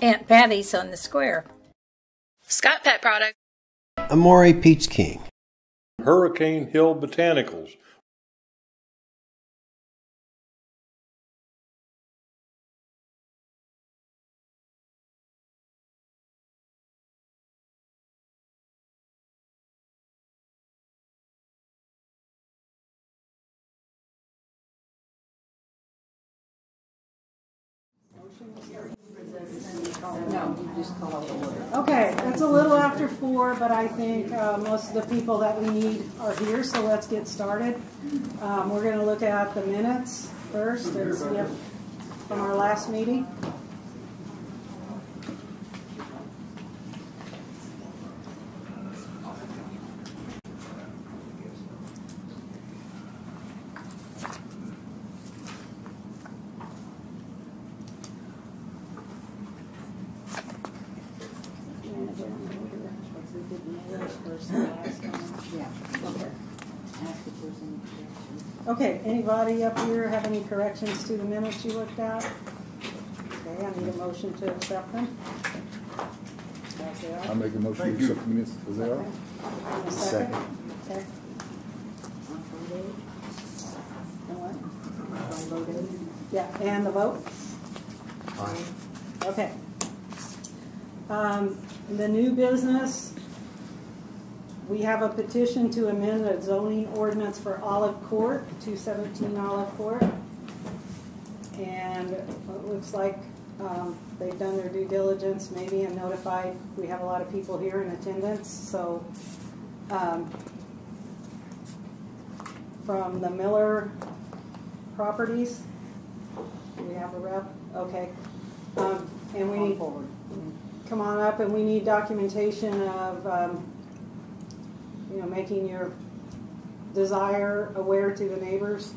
Aunt Patty's on the square. Scott Pet Product. Amore Peach King. Hurricane Hill Botanicals. Okay, it's a little after 4, but I think most of the people that we need are here, so let's get started. We're going to look at the minutes first and see if from our last meeting. Okay, anybody up here have any corrections to the minutes you looked at? Okay, I need a motion to accept them. I'll make a motion to accept the minutes as they are. A second? Okay. Yeah, and the vote? Fine. Okay. The new business, we have a petition to amend the zoning ordinance for Olive Court, 217 Olive Court. And it looks like they've done their due diligence maybe and notified. We have a lot of people here in attendance. So from the Miller Properties, do we have a rep? Okay. And we need forward. Come on up, and we need documentation of making your desire aware to the neighbors.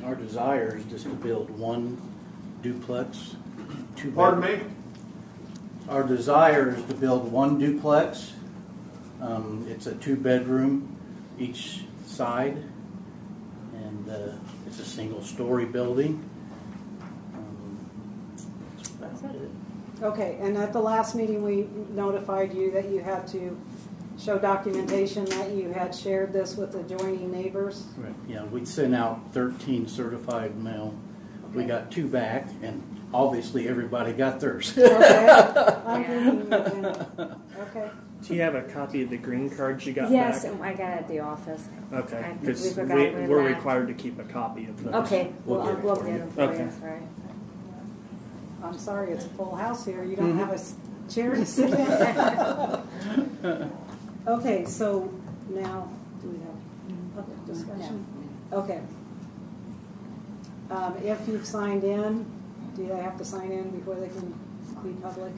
Our desire is just to build one duplex, two bedrooms. Pardon me? Our desire is to build one duplex. It's a 2-bedroom each side, and it's a single-story building. That's about it. Okay, and at the last meeting we notified you that you had to show documentation that you had shared this with adjoining neighbors. Right. Yeah, we sent out 13 certified mail. Okay. We got 2 back, and obviously everybody got theirs. Okay. I'm thinking okay. Do you have a copy of the green cards you got yes, back? Yes, I got it at the office. Okay, because we're required to keep a copy of those. Okay, we'll get them for you. Right. I'm sorry, it's a full house here. You don't have a chair to sit in. Okay, so now, do we have public discussion? Okay. If you've signed in, do they have to sign in before they can be public?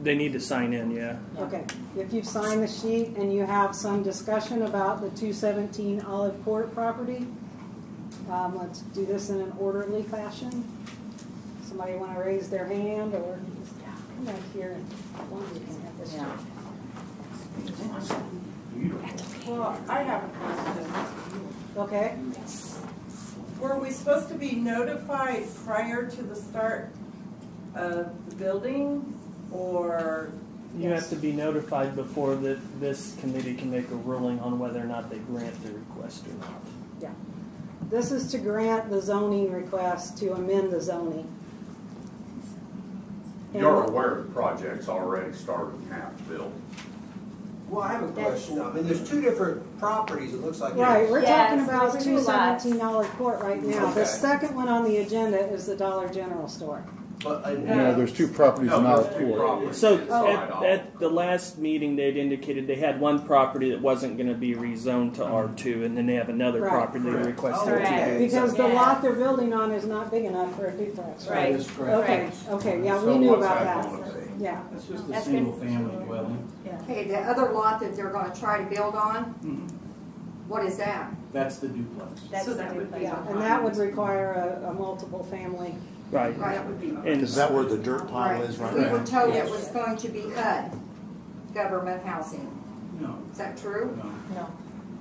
They need to sign in, yeah. Okay. If you've signed the sheet and you have some discussion about the 217 Olive Court property, let's do this in an orderly fashion. Somebody want to raise their hand, or come back here and have this. Yeah. Well, I have a question. Okay. Were we supposed to be notified prior to the start of the building, or? You have to be notified before this committee can make a ruling on whether or not they grant the request or not. Yeah. This is to grant the zoning request to amend the zoning. You're aware the project's already started and half built. Well, I have a question. I mean, there's 2 different properties, it looks like. Right, we're talking about $217 Court right now. Okay. The second one on the agenda is the Dollar General store. But, there's 2 properties in Olive Court. So at the last meeting, they'd indicated they had one property that wasn't going to be rezoned to R2, and then they have another property they requested to. Because the lot they're building on is not big enough for a duplex, right? That is correct. Okay, yeah, we knew about that. Yeah. It's just a single-family dwelling. Yeah. Okay, the other lot that they're going to try to build on, what is that? That's the duplex. So that would be, and that would require a multiple family. Right. That would be. And is that where the dirt pile is right now? We were told it was going to be HUD, government housing. No. Is that true? No.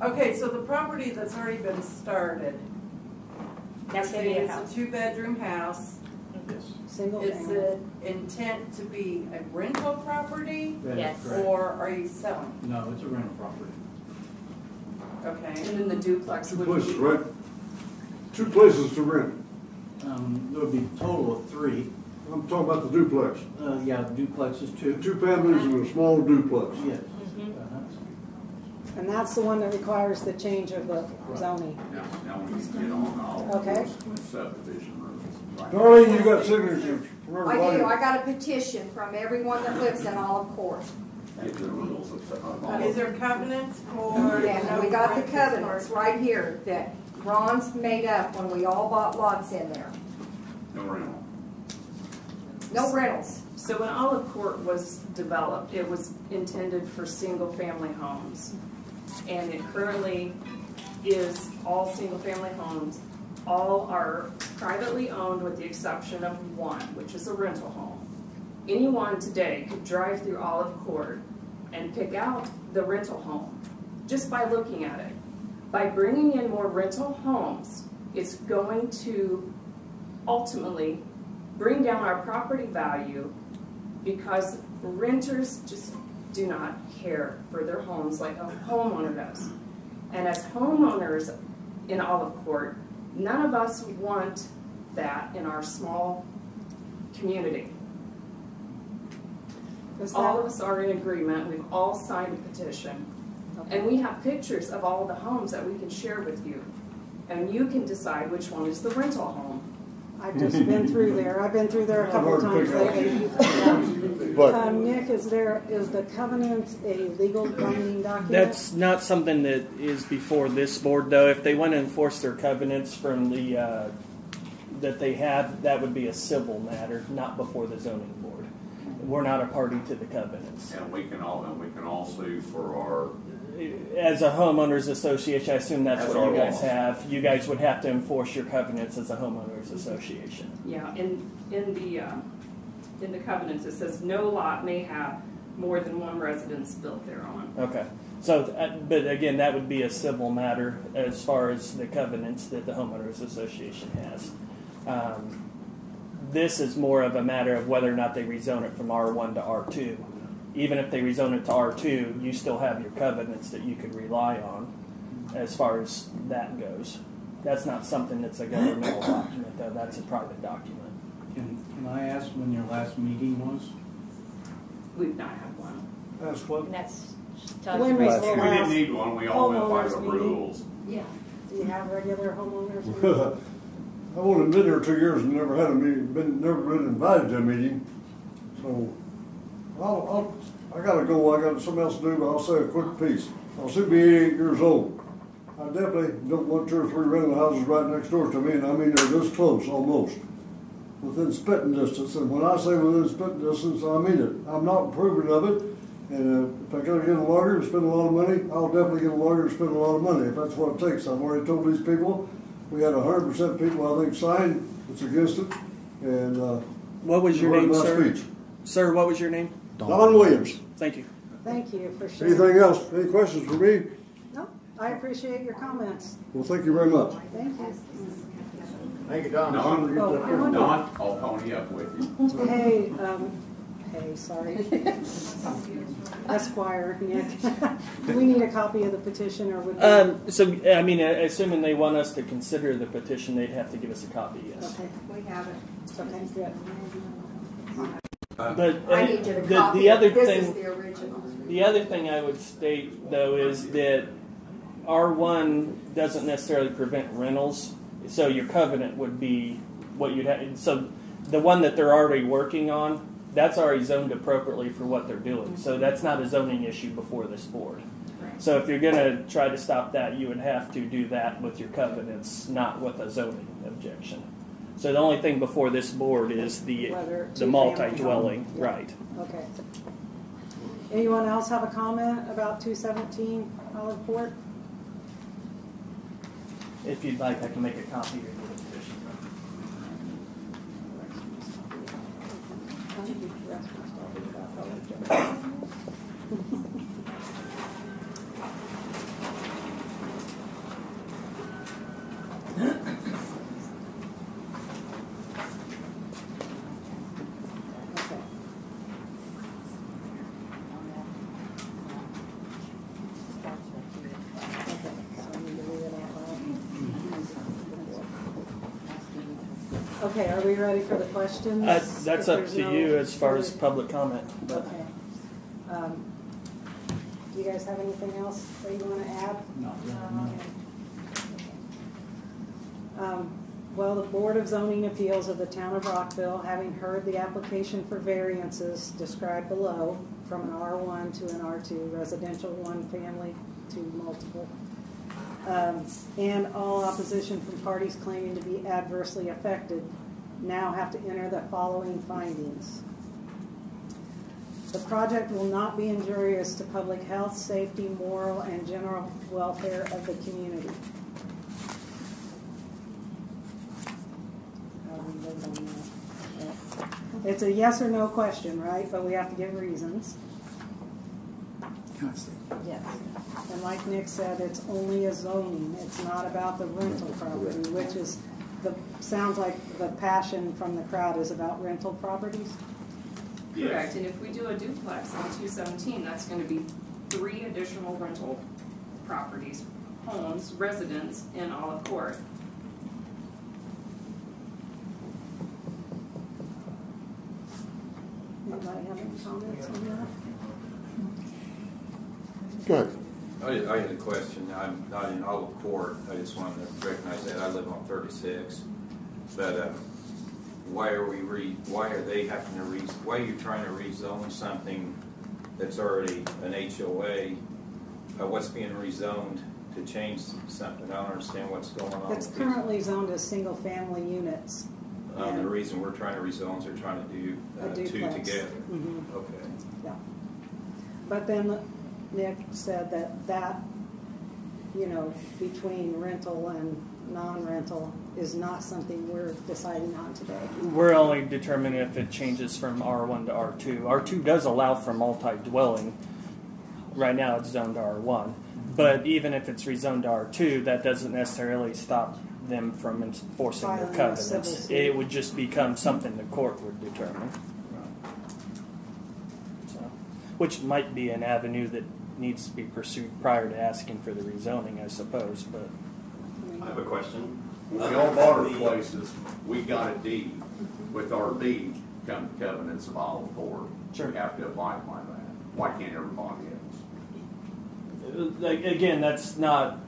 Okay, so the property that's already been started, that's going to be a house. It's a 2-bedroom house. Yes. Single Is family. it intent to be a rental property? That is Yes. correct. Or are you selling? No, it's a rental property. Okay. And then the duplex Two would places, be. right? Two places to rent. There would be a total of 3. I'm talking about the duplex. Yeah, duplex is 2. Two families in a small duplex. Yes. And that's the one that requires the change of the zoning. Now we need to get on all Okay. those subdivision rules. Darlene, you got signatures from I do, everybody? I got a petition from everyone that lives in Olive Court. Get the rules of all. Is there covenants for? Yeah, we got the covenants right here that Ron's made up when we all bought lots in there. No rental. No rentals. So when Olive Court was developed, it was intended for single-family homes. And it currently is all single-family homes. All are privately owned with the exception of one, which is a rental home. Anyone today could drive through Olive Court and pick out the rental home just by looking at it. By bringing in more rental homes, it's going to ultimately bring down our property value because renters just do not care for their homes like a homeowner does. And as homeowners in Olive Court, none of us want that in our small community. All of us are in agreement. We've all signed a petition. And we have pictures of all the homes that we can share with you. And you can decide which one is the rental home. I've just been through there. I've been through there a couple times lately. Nick, is the covenant a legal binding document? That's not something that is before this board, though. If they want to enforce their covenants from the that they have, that would be a civil matter, not before the zoning board. We're not a party to the covenants. And we can all sue for our. As a homeowners association, I assume that's That's what you our guys law. have. You guys would have to enforce your covenants as a homeowners association. Yeah, in the covenants, it says no lot may have more than one residence built thereon. Okay. So, but again, that would be a civil matter as far as the covenants that the homeowners association has. This is more of a matter of whether or not they rezone it from R1 to R2. Even if they rezone it to R2, you still have your covenants that you could rely on as far as that goes. That's not something that's a governmental document, though. That's a private document. Can I ask when your last meeting was? We've not had one. That's what? And that's When was the We didn't last need one. We all went by the homeowners meeting? rules. Yeah. Do you have regular homeowners meetings? I've only been there 2 years and never had a meeting, never been invited to a meeting. So, I gotta go, I got something else to do, but I'll say a quick piece. I'll soon be 88 years old. I definitely don't want 2 or 3 rental houses right next door to me, and I mean they're this close, almost. Within spitting distance, and when I say within spitting distance, I mean it. I'm not approving of it, and if I gotta get a lawyer and spend a lot of money, I'll definitely get a lawyer and spend a lot of money, if that's what it takes. I've already told these people, we had 100% people, I think, signed that's against it, and What was your name, my sir? speech. Sir, what was your name? Don Williams. Thank you. Thank you for sharing. Anything else? Any questions for me? No, I appreciate your comments. Well, thank you very much. Thank you. Thank you, Don. Don, I'll pony up with you. Hey, sorry. Esquire, Nick. Do we need a copy of the petition or would we? So, I mean, assuming they want us to consider the petition, they'd have to give us a copy, yes. Okay, We have it. okay, good. But I need you to the copy other it. This thing, is the original. the other thing I would state though is that R1 doesn't necessarily prevent rentals, so your covenant would be what you'd have. So the one that they're already working on, that's already zoned appropriately for what they're doing. So that's not a zoning issue before this board. So if you're going to try to stop that, you would have to do that with your covenants, not with a zoning objection. So the only thing before this board is the multi-dwelling, right? Okay. Anyone else have a comment about 217 Olive Court? If you'd like, I can make a copy of your petition. Okay, are we ready for the questions? That's up to you as far as public comment. But. Okay. Do you guys have anything else that you want to add? No. Well, the Board of Zoning Appeals of the Town of Rockville, having heard the application for variances described below, from an R1 to an R2, residential one family to multiple, and all opposition from parties claiming to be adversely affected, now have to enter the following findings. The project will not be injurious to public health, safety, moral, and general welfare of the community. It's a yes or no question, right? But we have to give reasons. Yes. And like Nick said, it's only a zoning. It's not about the rental property, which is sounds like the passion from the crowd is about rental properties. Correct, and if we do a duplex on 217, that's going to be 3 additional rental properties, homes, residents in Olive Court. Anybody have any comments on that? Good. I had a question. I'm not in Olive Court. I just wanted to recognize that I live on 36. But why are they having to why are you trying to rezone something that's already an HOA? What's being rezoned to change something? I don't understand what's going on. It's currently zoned as single family units. The reason we're trying to rezone is they're trying to do two together. Mm-hmm. Okay. Yeah. But then Nick said that between rental and non-rental is not something we're deciding on today. We're only determining if it changes from R1 to R2. R2 does allow for multi-dwelling. Right now it's zoned to R1. But even if it's rezoned to R2, that doesn't necessarily stop them from enforcing their covenants. It would just become something the court would determine. So, which might be an avenue that needs to be pursued prior to asking for the rezoning, I suppose. But I have a question. When we all bought our places, we got a deed. With our deed come the covenants of Olive Court. Sure. We have to abide by that. Why can't everybody else? Again, that's not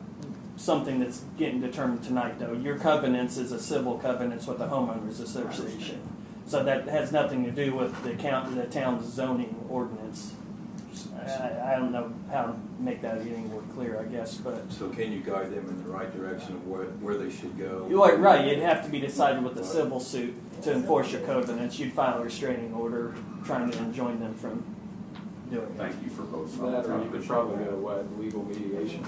something that's getting determined tonight, though. Your covenants is a civil covenants with the homeowners association, so that has nothing to do with the town's zoning ordinance. I don't know how to make that any more clear, I guess, but So can you guide them in the right direction of where they should go? Right, it'd have to be decided with a civil suit to enforce your covenants. You'd file a restraining order trying to enjoin them from doing it. Thank you for both sides. That, or you could probably go legal mediation.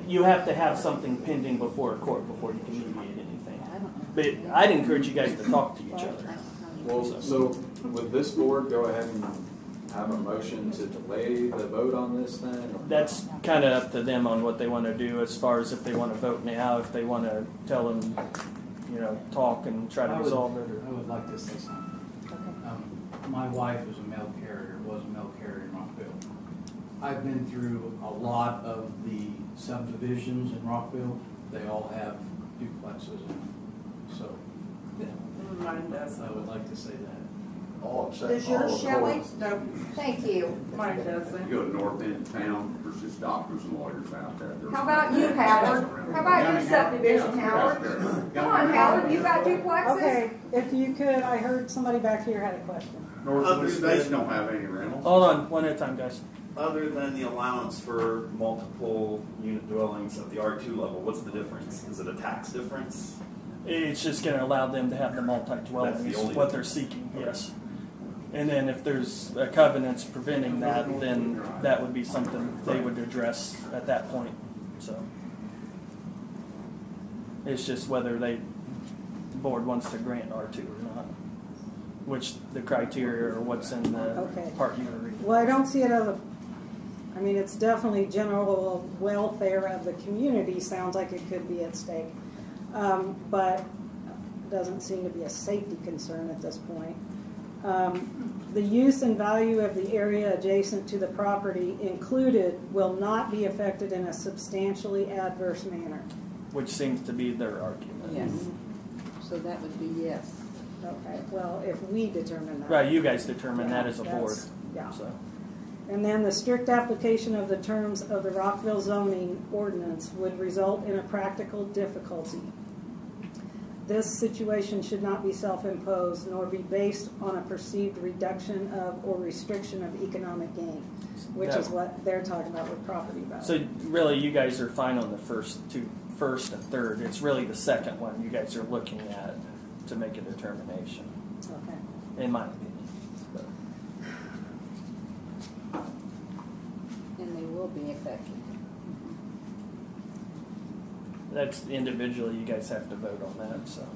You have to have something pending before a court before you can mediate anything. But I'd encourage you guys to talk to each other. Well, so would this board go ahead and have a motion to delay the vote on this then? That's kind of up to them on what they want to do as far as if they want to vote now, if they want to tell them, talk and try to resolve it. I would like to say something. My wife was a mail carrier in Rockville. I've been through a lot of the subdivisions in Rockville. They all have duplexes in them. So Mine does. I would like to say that. Does yours, Shelley? No, Thank you. mine doesn't. You go to north end of town, there's just doctors and lawyers out there. How about you, Howard? How about your subdivision, Howard? Come on, Howard, you got duplexes? Okay, if you could, I heard somebody back here had a question. Northwest states don't have any rentals. Hold on, one at a time, guys. Other than the allowance for multiple unit dwellings at the R2 level, what's the difference? Is it a tax difference? It's just going to allow them to have the multi-dwelling. That's the Is only what they're difference. seeking, yes. And then if there's covenants preventing that, then that would be something they would address at that point. So it's just whether the board wants to grant R2 or not, which the criteria or what's in the part you were reading. Well, I don't see it as it's definitely general welfare of the community. Sounds like it could be at stake, but it doesn't seem to be a safety concern at this point. The use and value of the area adjacent to the property included will not be affected in a substantially adverse manner. Which seems to be their argument. Yes. So that would be yes. Okay, well, if we determine that. Right, you guys determine that as a board. That's- Yeah. So. And then the strict application of the terms of the Rockville zoning ordinance would result in a practical difficulty. This situation should not be self-imposed nor be based on a perceived reduction of or restriction of economic gain, which is what they're talking about with property value. So really, you guys are fine on the first and third. It's really the second one you guys are looking at to make a determination. Okay. In my opinion. And they will be effective. That's individually, you guys have to vote on that, so.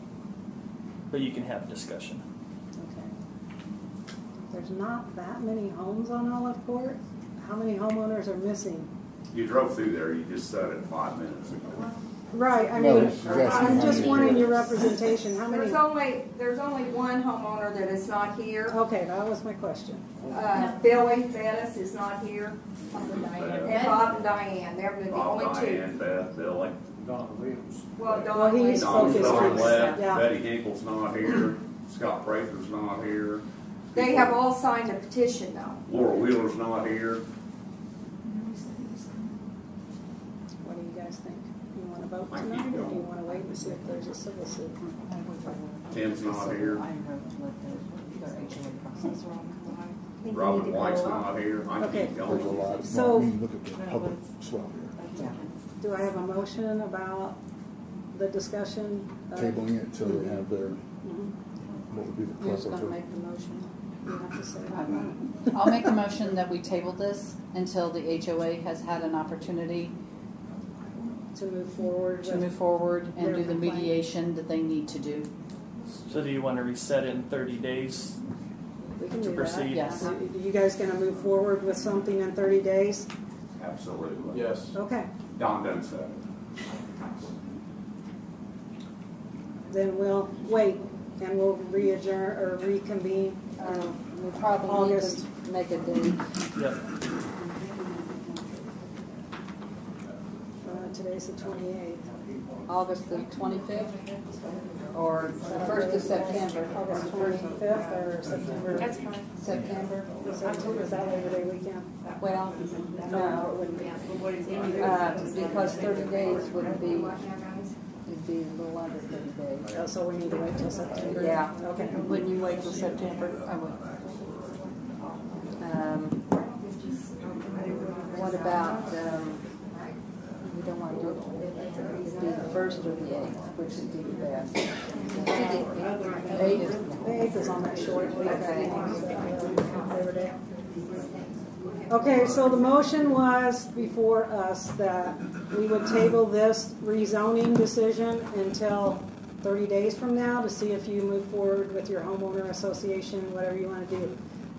But you can have discussion. Okay. There's not that many homes on Olive Court. How many homeowners are missing? You drove through there, you just said it 5 minutes ago. Right, I mean, I'm just wanting your representation. How many? There's only one homeowner that is not here. Okay, that was my question. Billy Bettis is not here. And Bob and Diane, they're the only two. Diane, Beth, Billy. Don Williams. Well, Well, he's Don's focused gone on left, yeah. Betty Hinkle's not here, Scott Prather's not here. They have all signed a petition though. Laura Wheeler's not here. What do you guys think? You want to vote tonight, or do you want to wait and see if there's a civil suit? Tim's not here. Robin White's not here. I Okay. keep going. So, Look at the public swell here. do I have a motion about the discussion? Tabling it till they have their, Mhm. what would be the Who's proper going to vote? make the motion? You have to say that. I'll make a motion that we table this until the HOA has had an opportunity To move forward. to move forward and their do the complaint. mediation that they need to do. So do you want to reset it in 30 days We can to do proceed? that. Yes. Are you guys going to move forward with something in 30 days? Absolutely. Yes. Okay. Don done said it. Then we'll wait and we'll re-adjourn or reconvene. We probably need August. to make a date. Yep. Today's the 28th. August the 25th or the 1st of September. August 25th or September? That's fine. September. September, is that Labor Day weekend? Well, no, it wouldn't be. Because 30 days would be, it'd be a little under 30 days. Oh, so we need to wait till September? Yeah. Okay. Wouldn't you wait till September? I would. What about, we don't want to do it, do the 1st or the 8th, which would be the best. The 8th is on that short week. Okay. Labor Day. Okay, so the motion was before us that we would table this rezoning decision until 30 days from now to see if you move forward with your homeowner association, whatever you want to do.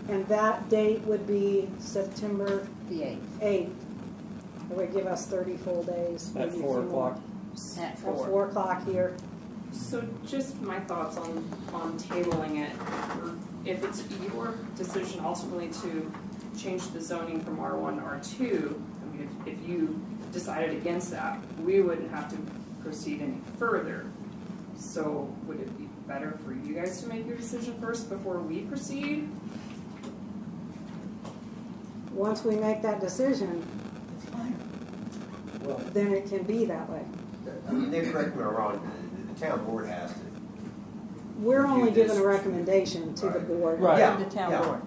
And that date would be September The 8th. 8th. It would give us 30 full days. At maybe a 4 few more. o'clock. At 4. 4. 4 o'clock here. So just my thoughts on tabling it. If it's your decision ultimately to change the zoning from R1 to R2, I mean, if you decided against that, we wouldn't have to proceed any further. So would it be better for you guys to make your decision first before we proceed? Once we make that decision, Well, then it can be that way. I mean, they correct me if I'm wrong, the town board has to. We're only do giving this. a recommendation to the board. Right. Yeah, The town yeah. board.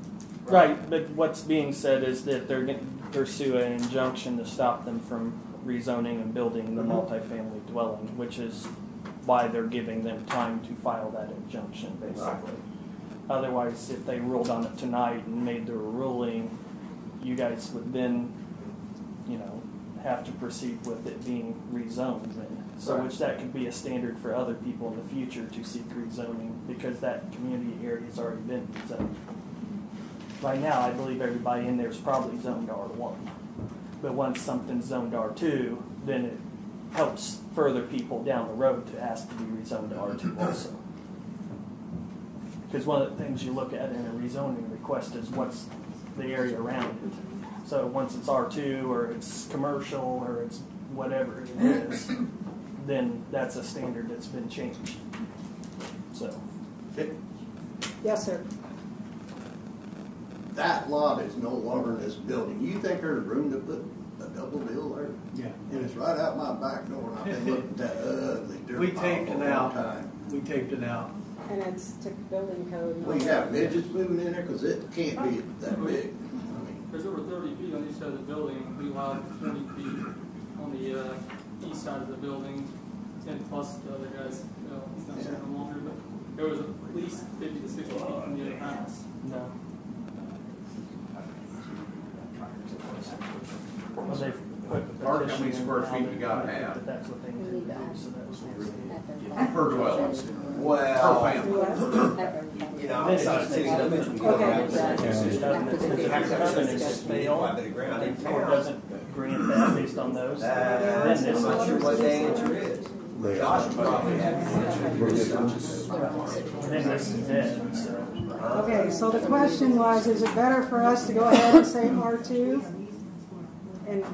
Right, but what's being said is that they're going to pursue an injunction to stop them from rezoning and building the multifamily dwelling, which is why they're giving them time to file that injunction, basically. Otherwise, if they ruled on it tonight and made their ruling, you guys would then, have to proceed with it being rezoned then. So Right. which that could be a standard for other people in the future to seek rezoning because that community area has already been rezoned. Right now, I believe everybody in there is probably zoned R1. But once something's zoned R2, then it helps further people down the road to ask to be rezoned to R2 also. Because one of the things you look at in a rezoning request is what's the area around it. So once it's R2 or it's commercial or it's whatever it is, then that's a standard that's been changed. So Yes, sir. That lot is no longer in this building. You think there's room to put a double deal there? Yeah. And it's right out my back door, and I've been looking at that ugly dirt We pile taped for it a long out. time. We taped it out. And it's to building code. and all We that. have midgets moving in there, because it can't be that big. There's over 30 feet on each side of the building. We allowed 20 feet on the east side of the building, and plus the other guys, he's not there no longer, but there was at least 50 to 60 feet from the other house. no. Well, they've put the Mark, how petition many in square now feet that- you gotta that have? That's what they need to do. So that's Per dwelling. Well, Per family. you know, Then it outside just city makes limits, sense. we go around If the covenants fail, or doesn't grant that based on those, then this I'm not sure what the answer is. Josh probably had then this is dead. So. Okay, so the question was, is it better for us to go ahead and say R2? And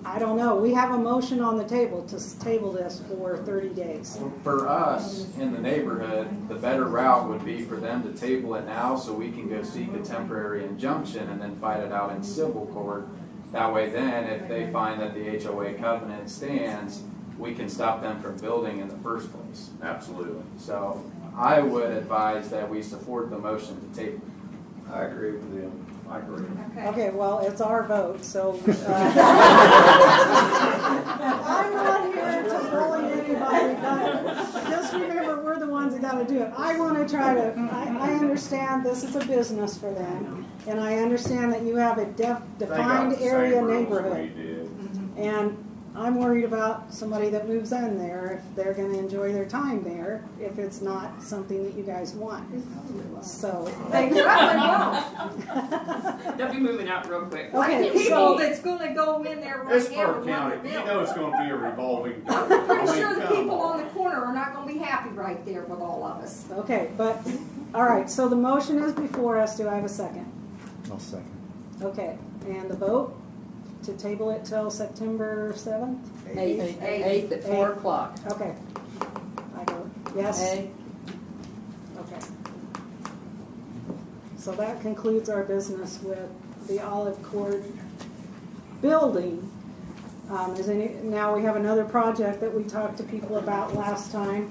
I don't know. We have a motion on the table to table this for 30 days. For us in the neighborhood, the better route would be for them to table it now so we can go seek a temporary injunction and then fight it out in civil court. That way then, if they find that the HOA covenant stands, we can stop them from building in the first place. Absolutely. So I would advise that we support the motion to table. I agree with them. I agree. Okay, well, it's our vote, so I'm not here to bully anybody, but just remember, we're the ones that got to do it. I want to try to, I understand this is a business for them, and I understand that you have a defined area neighborhood. And I'm worried about somebody that moves in there, if they're going to enjoy their time there, if it's not something that you guys want. So They probably won't. They'll be moving out real quick. Like the people that's gonna go in there right It's now Park and want County. to You build. know it's going to be a revolving door. I'm pretty I mean, sure the come people on. on the corner are not gonna be happy right there with all of us. Okay, but, all right, so the motion is before us. Do I have a second? I'll second. Okay, and the vote to table it till September 7th? 8th at 4 o'clock. Okay. I vote yes. A. Okay. So that concludes our business with the Olive Court building. Now we have another project that we talked to people about last time.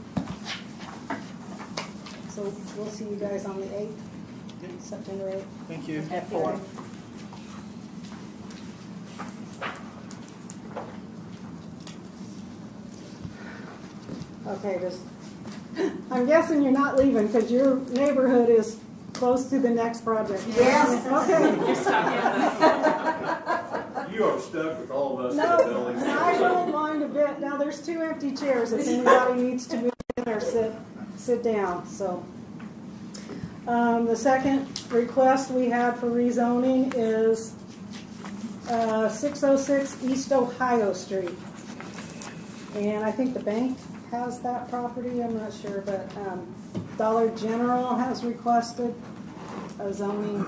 So we'll see you guys on the 8th, September 8th. Thank you. At 4. Okay, I'm guessing you're not leaving because your neighborhood is close to the next project. Yes. Okay. You're stuck in You are stuck with all of us No, in the building. I don't mind a bit. Now there's 2 empty chairs if anybody needs to move in or sit down. So the second request we had for rezoning is 606 East Ohio Street, and I think the bank has that property. I'm not sure, but Dollar General has requested a zoning,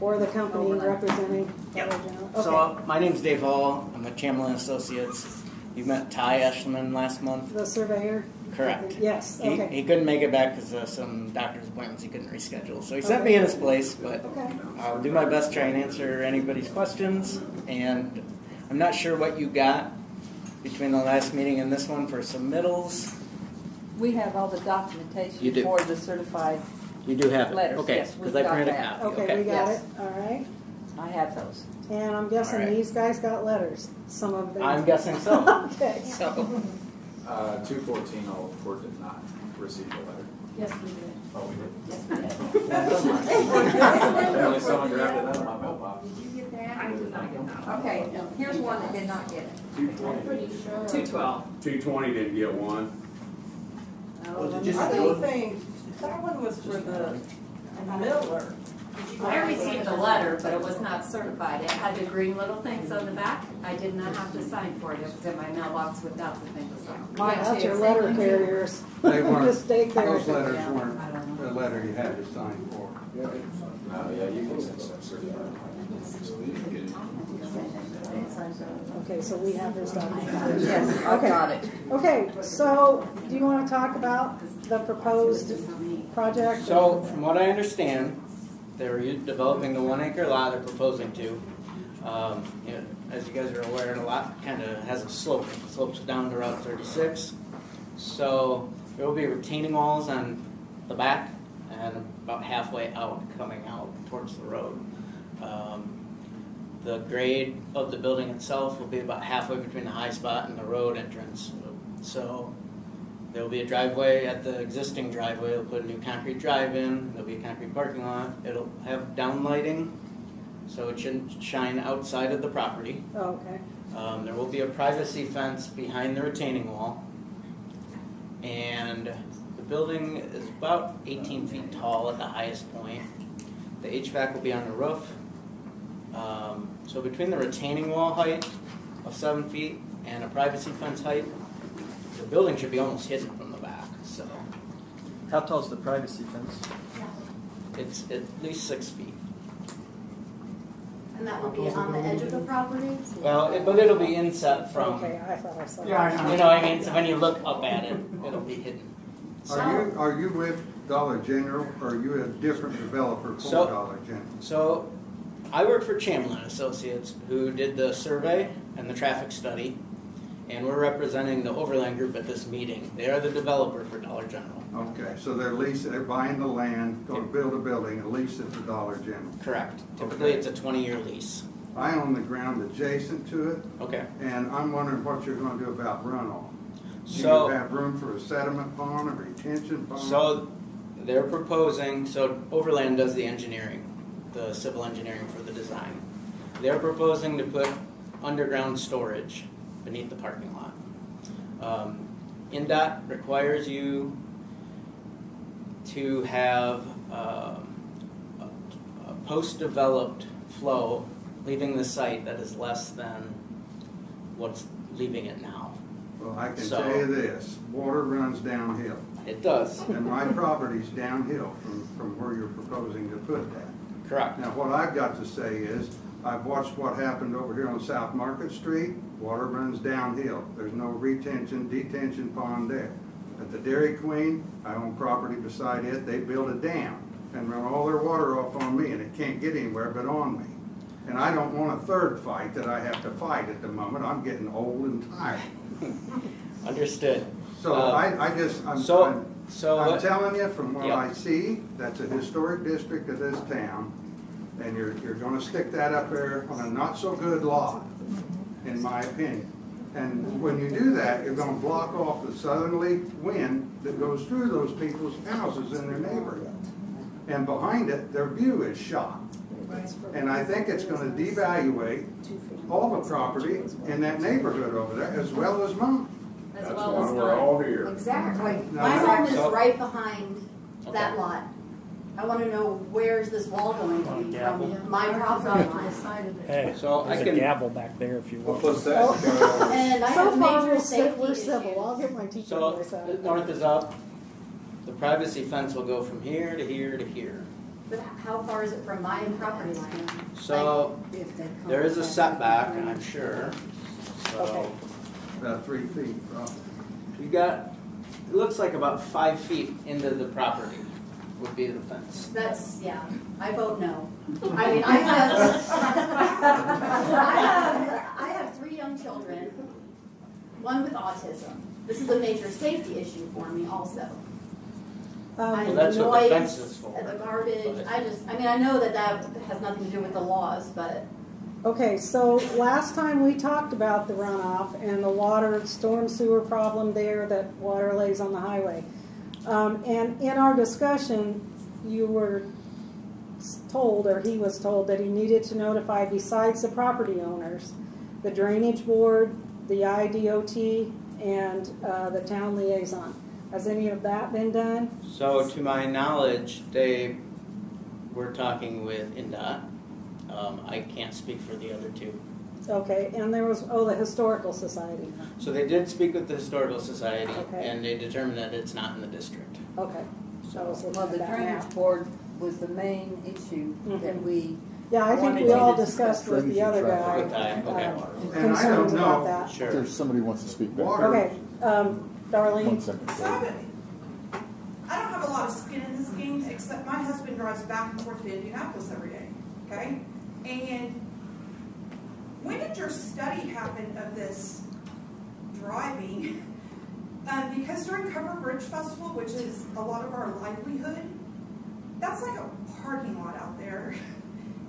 or the company representing Dollar General. Okay. So my name's Dave Hall. I'm with Chamberlain Associates. You met Ty Eshelman last month. The surveyor? Correct. Yes, okay. He couldn't make it back because of some doctor's appointments he couldn't reschedule. So he sent me in his place, but I'll do my best to try and answer anybody's questions. And I'm not sure what you got between the last meeting and this one for submittals. We have all the documentation You do. for the certified You do have it. letters. Okay, Yes, we've because I got printed a that. copy. Okay, we got Yes. it. All right. I have those. And I'm guessing All right. these guys got letters. Some of them. I'm guessing so. Okay. So 214 Olive Court did not receive the letter. Yes, we did. Oh, we did. Yes, we did. Apparently someone drafted that on my mailbox. Did you get that? I did not get that. Okay, here's one that did not get it. 212. 220 didn't get one. Was it just I don't think, that one was for the Miller. I received a letter, but it was not certified. It had the green little things on the back. I did not have to sign for it. It was in my mailbox without the things on. That's your letter carriers. They weren't, Mistake there. those letters weren't letter you had to sign for. Oh, yeah, you can send that certified. Okay, so we have this document. Yes, I've Okay. got it. Okay, so do you want to talk about the proposed project? So, from what I understand, they're developing the 1 acre lot they're proposing to. You know, as you guys are aware, the lot kind of has a slope. It slopes down to Route 36. So, there will be retaining walls on the back and about halfway out, coming out towards the road. The grade of the building itself will be about halfway between the high spot and the road entrance. So there will be a driveway at the existing driveway. They'll put a new concrete drive in. There'll be a concrete parking lot. It'll have downlighting, so it shouldn't shine outside of the property. Oh, okay. There will be a privacy fence behind the retaining wall. And the building is about 18 feet tall at the highest point. The HVAC will be on the roof. So between the retaining wall height of 7 feet and a privacy fence height, the building should be almost hidden from the back. So, how tall is the privacy fence? It's at least 6 feet. And that will be on the edge of the property? Well, but it'll be inset from. Okay, I thought I saw that. Yeah, you know what I mean? So when you look up at it, it'll be hidden. Are you with Dollar General, or are you a different developer for Dollar General? So, I work for Chamberlain Associates, who did the survey and the traffic study, and we're representing the Overland Group at this meeting. They are the developer for Dollar General. Okay, so they're buying the land, going to build a building, and lease it to Dollar General. Correct. Typically, it's a 20-year lease. I own the ground adjacent to it. Okay. And I'm wondering what you're going to do about runoff. So, do you have room for a sediment pond, a retention pond? So they're proposing, so Overland does the engineering, the civil engineering for the design. They're proposing to put underground storage beneath the parking lot. INDOT requires you to have a post-developed flow leaving the site that is less than what's leaving it now. Well, I can tell you this, water runs downhill. It does. And my property's downhill from where you're proposing to put that. Correct. Now, what I've got to say is, I've watched what happened over here on South Market Street. Water runs downhill. There's no detention pond there. At the Dairy Queen, I own property beside it. They built a dam and run all their water off on me, and it can't get anywhere but on me. And I don't want a third fight that I have to fight at the moment. I'm getting old and tired. Understood. So I'm telling you, from what I see, that's a historic district of this town, and you're going to stick that up there on a not so good lot, in my opinion. And when you do that, you're going to block off the southerly wind that goes through those people's houses in their neighborhood. And behind it, their view is shot. And I think it's going to devaluate all the property in that neighborhood over there, as well as mine. That's why we're all here. Exactly. My home is right behind that lot. I want to know where's this wall going to be from my property line. Hey, so there's I can a gavel back there if you want. And I have major safety we're issues. civil. I'll get my teacher voice out. So north is up. The privacy fence will go from here to here to here. But how far is it from my property line? So there is a setback, I'm sure. So Okay. About 3 feet, roughly. you got, it looks like about 5 feet into the property would be the fence. That's, yeah, I vote no. I mean, I have 3 young children, one with autism. This is a major safety issue for me also. Well, that's what the fence is for. The garbage, I know that has nothing to do with the laws, but. Okay, so last time we talked about the runoff and the water, storm sewer problem there that water lays on the highway. And in our discussion, you were told, or he was told, that he needed to notify, besides the property owners, the drainage board, the IDOT, and the town liaison. Has any of that been done? So to my knowledge, they were talking with INDOT. I can't speak for the other 2. Okay, and there was, the Historical Society. So they did speak with the Historical Society, Okay. and they determined that it's not in the district. Okay. I was looking Well, at the that drainage now. board was the main issue that we. Yeah, I think wanted we to all discuss. discussed with the other guy, With that, okay. And I concerns don't about know. that. If there's somebody who wants to speak back. Water. Okay, Darlene. 1 second. I don't have a lot of skin in this game, except my husband drives back and forth to Indianapolis every day, okay? And when did your study happen of this driving? Because during Cover Bridge Festival, which is a lot of our livelihood, that's like a parking lot out there.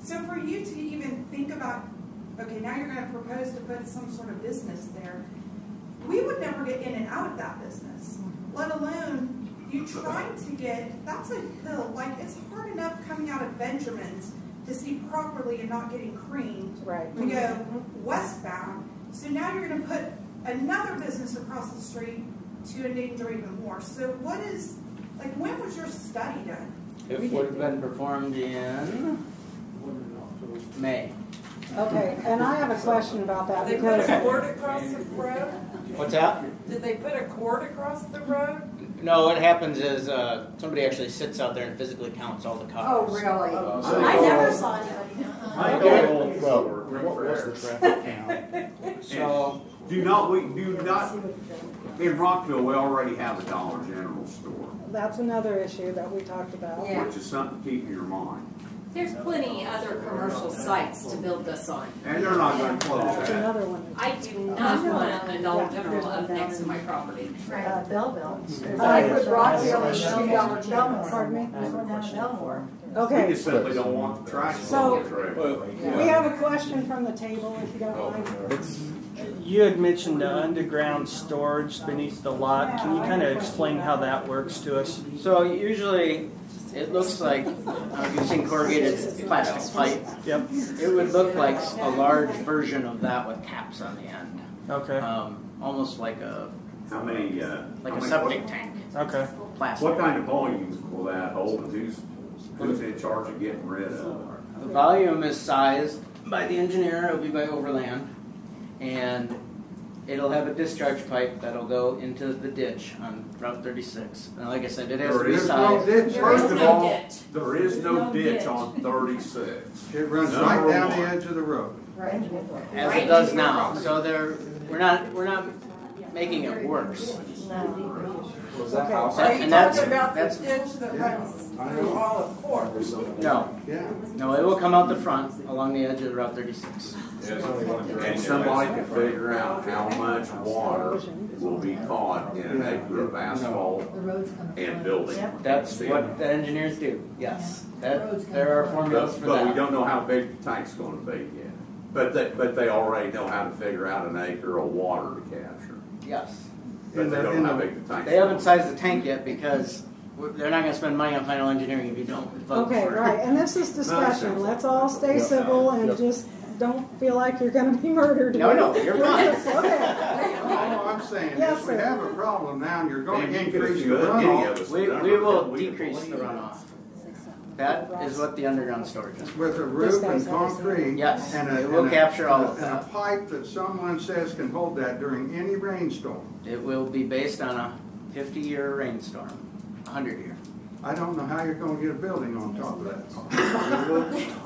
So for you to even think about, okay, now you're going to propose to put some sort of business there, we would never get in and out of that business, let alone you trying to get, that's a hill, like it's hard enough coming out of Benjamin's to see properly and not getting creamed to go westbound. So now you're going to put another business across the street to endanger even more. So what is, like, when was your study done? It would have been performed in May. Okay, and I have a question about that Did they put because. a cord across the road? What's that? Did they put a cord across the road? No, what happens is somebody actually sits out there and physically counts all the cars. Oh, really? I never saw anybody. What's the traffic count? So, we do not, in Rockville, we already have a Dollar General store, That's another issue that we talked about. which is something to keep in your mind. There's plenty other commercial sites to build this on. And they're not going to close That's that. another one. I do not want a Dollar General up next to my property. Belleville. I with Rockville and $2 Belmore. Pardon me? There's one down in Belmore. We Okay, just simply don't want the trash So- on the trail. we have a question from the table, if you don't mind. You had mentioned the underground storage beneath the lot. Can you kind of explain how that works to us? so usually it looks like, you've seen corrugated plastic pipe. Yep. It would look like a large version of that with caps on the end. Okay. Almost like a How many, septic tank. Okay. Plastic. what kind of volumes will that hold, and who's in charge of getting rid of it? The volume is sized by the engineer, it'll be by Overland, and it'll have a discharge pipe that'll go into the ditch on Route 36. And like I said, it has to There be is no sized. ditch, first of no all, ditch. there is no ditch on 36. It runs Number right down the one. edge of the road. As it does now. So we're not making it worse. Was that house? Are you And that's- talking about the that's- ditch that runs through all of Court? No. Yeah. No, it will come out the front along the edge of Route 36. And somebody can figure out how much water will be caught in an acre of asphalt and building. That's what the engineers do, yes. There are formulas for But we that. don't know how big the tank's gonna be yet. But they already know how to figure out an acre of water to capture. Yes. But they don't know how big the tank's They haven't gonna be. sized the tank yet because they're not going to spend money on final engineering if you don't vote Okay, for it. right, and this is discussion. Let's all stay civil and just don't feel like you're gonna be murdered. No, you're fine. Okay. All I'm saying Yes, is we sir. have a problem now and you're going And to you could increase the do it, any runoff of us. We Never will can we decrease the believe. runoff. That is what the underground storage is. with a roof and concrete. Yes, and it will capture all of and a that. pipe that someone says can hold that during any rainstorm. It will be based on a 50-year rainstorm, 100-year. I don't know how you're going to get a building on top of that.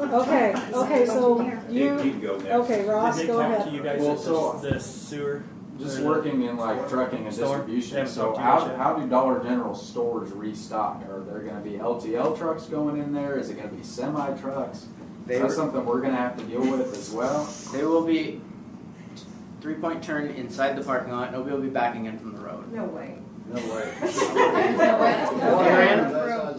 Okay, so He'd go next. okay, Ross, Did they go talk ahead. to you guys Well, at so- the sewer? Just or the- working in like trucking and Store? distribution. Yeah, So talk to you how guys, yeah. how do Dollar General stores restock? Are there going to be LTL trucks going in there? Is it going to be semi trucks? They Is that were- something we're going to have to deal with as well? They will be 3-point turn inside the parking lot. Nobody will be backing in from the road. No way. No way.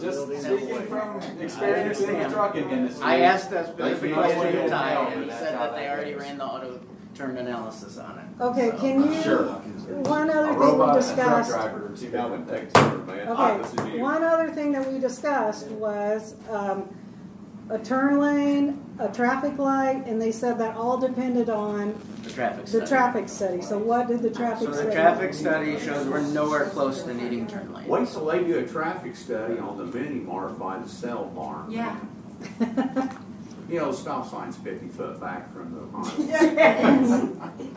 Just speaking from experience in the trucking industry. I asked that specific Like, question you know, to Ty, yeah, and he that's said how that they that already works. ran the auto turn analysis on it. Okay, So- can you, Sure. one other A thing we robot and a truck discussed. driver are two different things. Okay, one other thing that we discussed was a turn lane, a traffic light, and they said that all depended on The traffic the study. traffic study. So what did the traffic So study? the traffic study shows we're nowhere close to needing turn lanes. Wait till they do a traffic study on the mini mart by the cell barn. Yeah. You know, the stop sign's 50 foot back from the highway.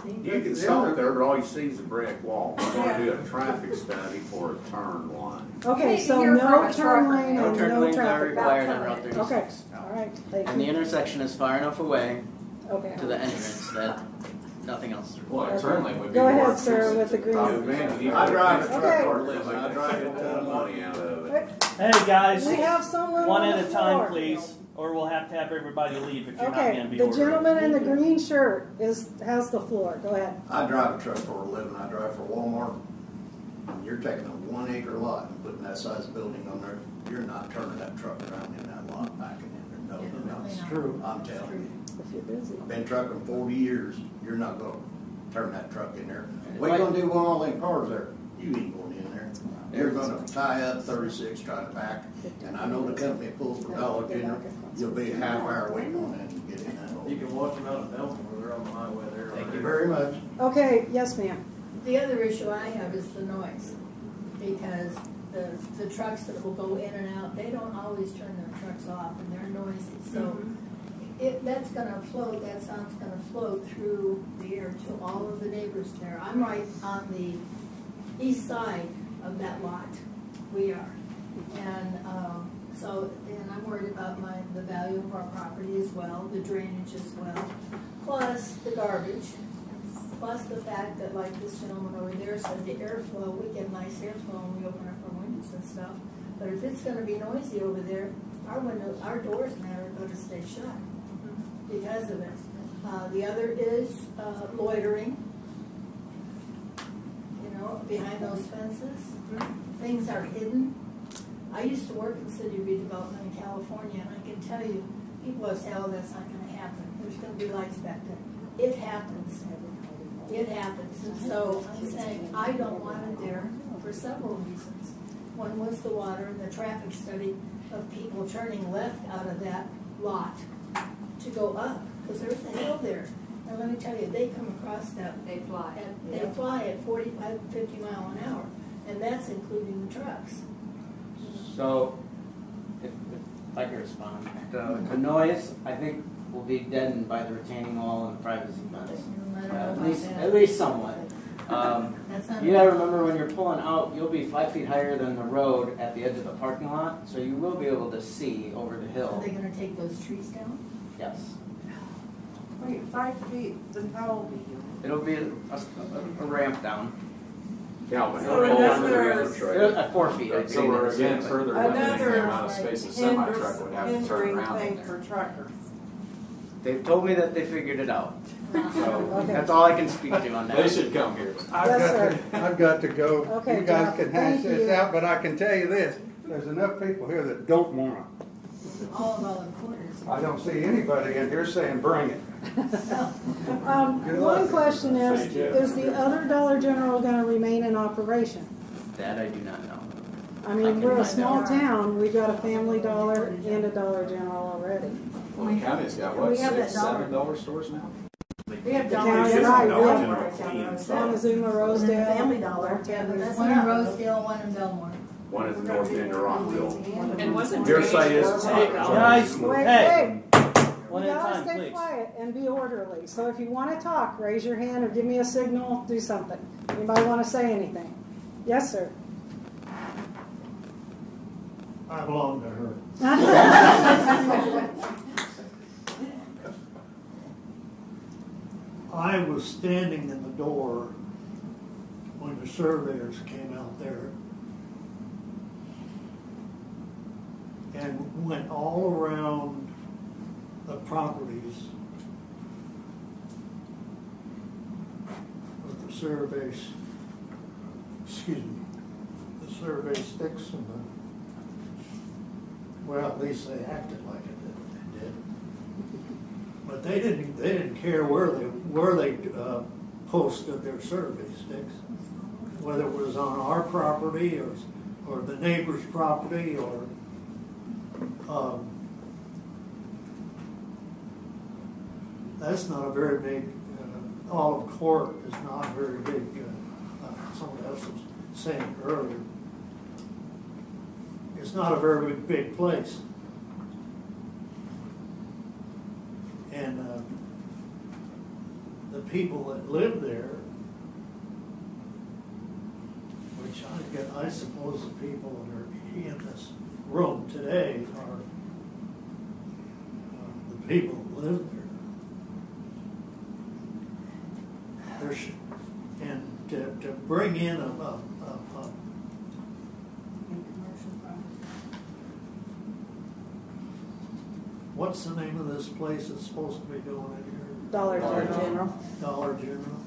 You can stop there, but all you see is a brick wall. We're gonna do a traffic study for a turn line. Okay, so no turn lane No and turn no lanes are traffic. required on Route 36. Okay, all right, thank And the you. intersection is far enough away Okay. to the entrance that nothing else is Well, required. a turn lane would be Go more ahead, sir, with the green. I drive a truck, Okay. I drive it, money out of it. Hey guys, We have someone one on at the a time, floor. please, or we'll have to have everybody leave if you're not Okay, going to be the orderly. gentleman in the green shirt has the floor. Go ahead. I drive a truck for a living, I drive for Walmart. And you're taking a 1 acre lot and putting that size building on there, you're not turning that truck around in that lot backing in there, no. It's true. I'm telling you. If you're busy. I've been trucking 40 years, you're not gonna turn that truck in there. What you gonna do with all them cars there? You ain't going in there. You're gonna tie up 36 trying to back, and I know the company pulls for Dollar General, you'll be a half hour waiting on that to get in that hole. You can watch them out of Belmont where they're on the highway there. Thank you very much. Okay, yes, ma'am. The other issue I have is the noise, because the trucks that will go in and out, they don't always turn their trucks off, and they're noisy, so that's gonna float, that sound's gonna float through the air to all of the neighbors there. I'm right on the east side of that lot, we are, and and I'm worried about the value of our property as well, the drainage as well, plus the garbage. Plus the fact that, like this gentleman over there said, the airflow, we get nice airflow when we open up our windows and stuff. But if it's gonna be noisy over there, our doors now are gonna stay shut because of it. The other is loitering, behind those fences. Things are hidden. I used to work in city redevelopment in California, and I can tell you, people will say, oh, that's not gonna happen. There's gonna be lights back there. It happens. It happens, and so I'm saying I don't want it there for several reasons. One was the water and the traffic study of people turning left out of that lot to go up, because there's a hill there. Now let me tell you, they come across that. They fly. They fly at 45, 50 mile an hour, and that's including the trucks. So, if I can respond, the noise, I think, will be deadened by the retaining wall and the privacy fence. At least somewhat. You gotta remember when you're pulling out, you'll be 5 feet higher than the road at the edge of the parking lot, so you will be able to see over the hill. Are they going to take those trees down? Yes. Wait, 5 feet, then how? It'll be a ramp down. Calvin, So another- At 4 feet. I'd So say. we're again further limiting Another the amount of space a semi-truck would have to turn hindering around in thing there. for truckers. They've told me that they figured it out. So Okay. that's all I can speak to on that. They should come here. I've got to go. Okay, You guys Jeff, can hash thank this you. out, but I can tell you this, there's enough people here that don't want it. All of our corners. I don't see anybody in here saying bring it. Good luck. One question is the other Dollar General gonna remain in operation? That I do not know. I mean, we're a small town, we've got a Family Dollar and a Dollar General already. Well, the county's got We what, have $6, that dollar. $7 stores now? We have The Dollar county, General. right, Dollar yeah. General clean, so- Montezuma, And Rosedale. then Family Dollar. Yeah, there's one in Rosedale, one in Belmore. One at the north end of Rockville. And wasn't Your site is. Hey, guys, Wait, hey, one You at a gotta time, stay please. quiet and be orderly. So if you wanna talk, raise your hand or give me a signal, do something. Anybody wanna say anything? Yes, sir. I belong to her. I was standing in the door when the surveyors came out there and went all around the properties with the surveys, excuse me, the survey sticks and the, well, at least they acted like it, they did. But they didn't care where they posted their survey sticks, whether it was on our property or the neighbor's property or that's not a very big. Olive Court is not a very big. Someone else was saying earlier. It's not a very big place. And the people that live there, which I suppose the people that are in this room today are the people that live there. And to bring in what's the name of this place that's supposed to be going in here? Dollar General. Dollar General.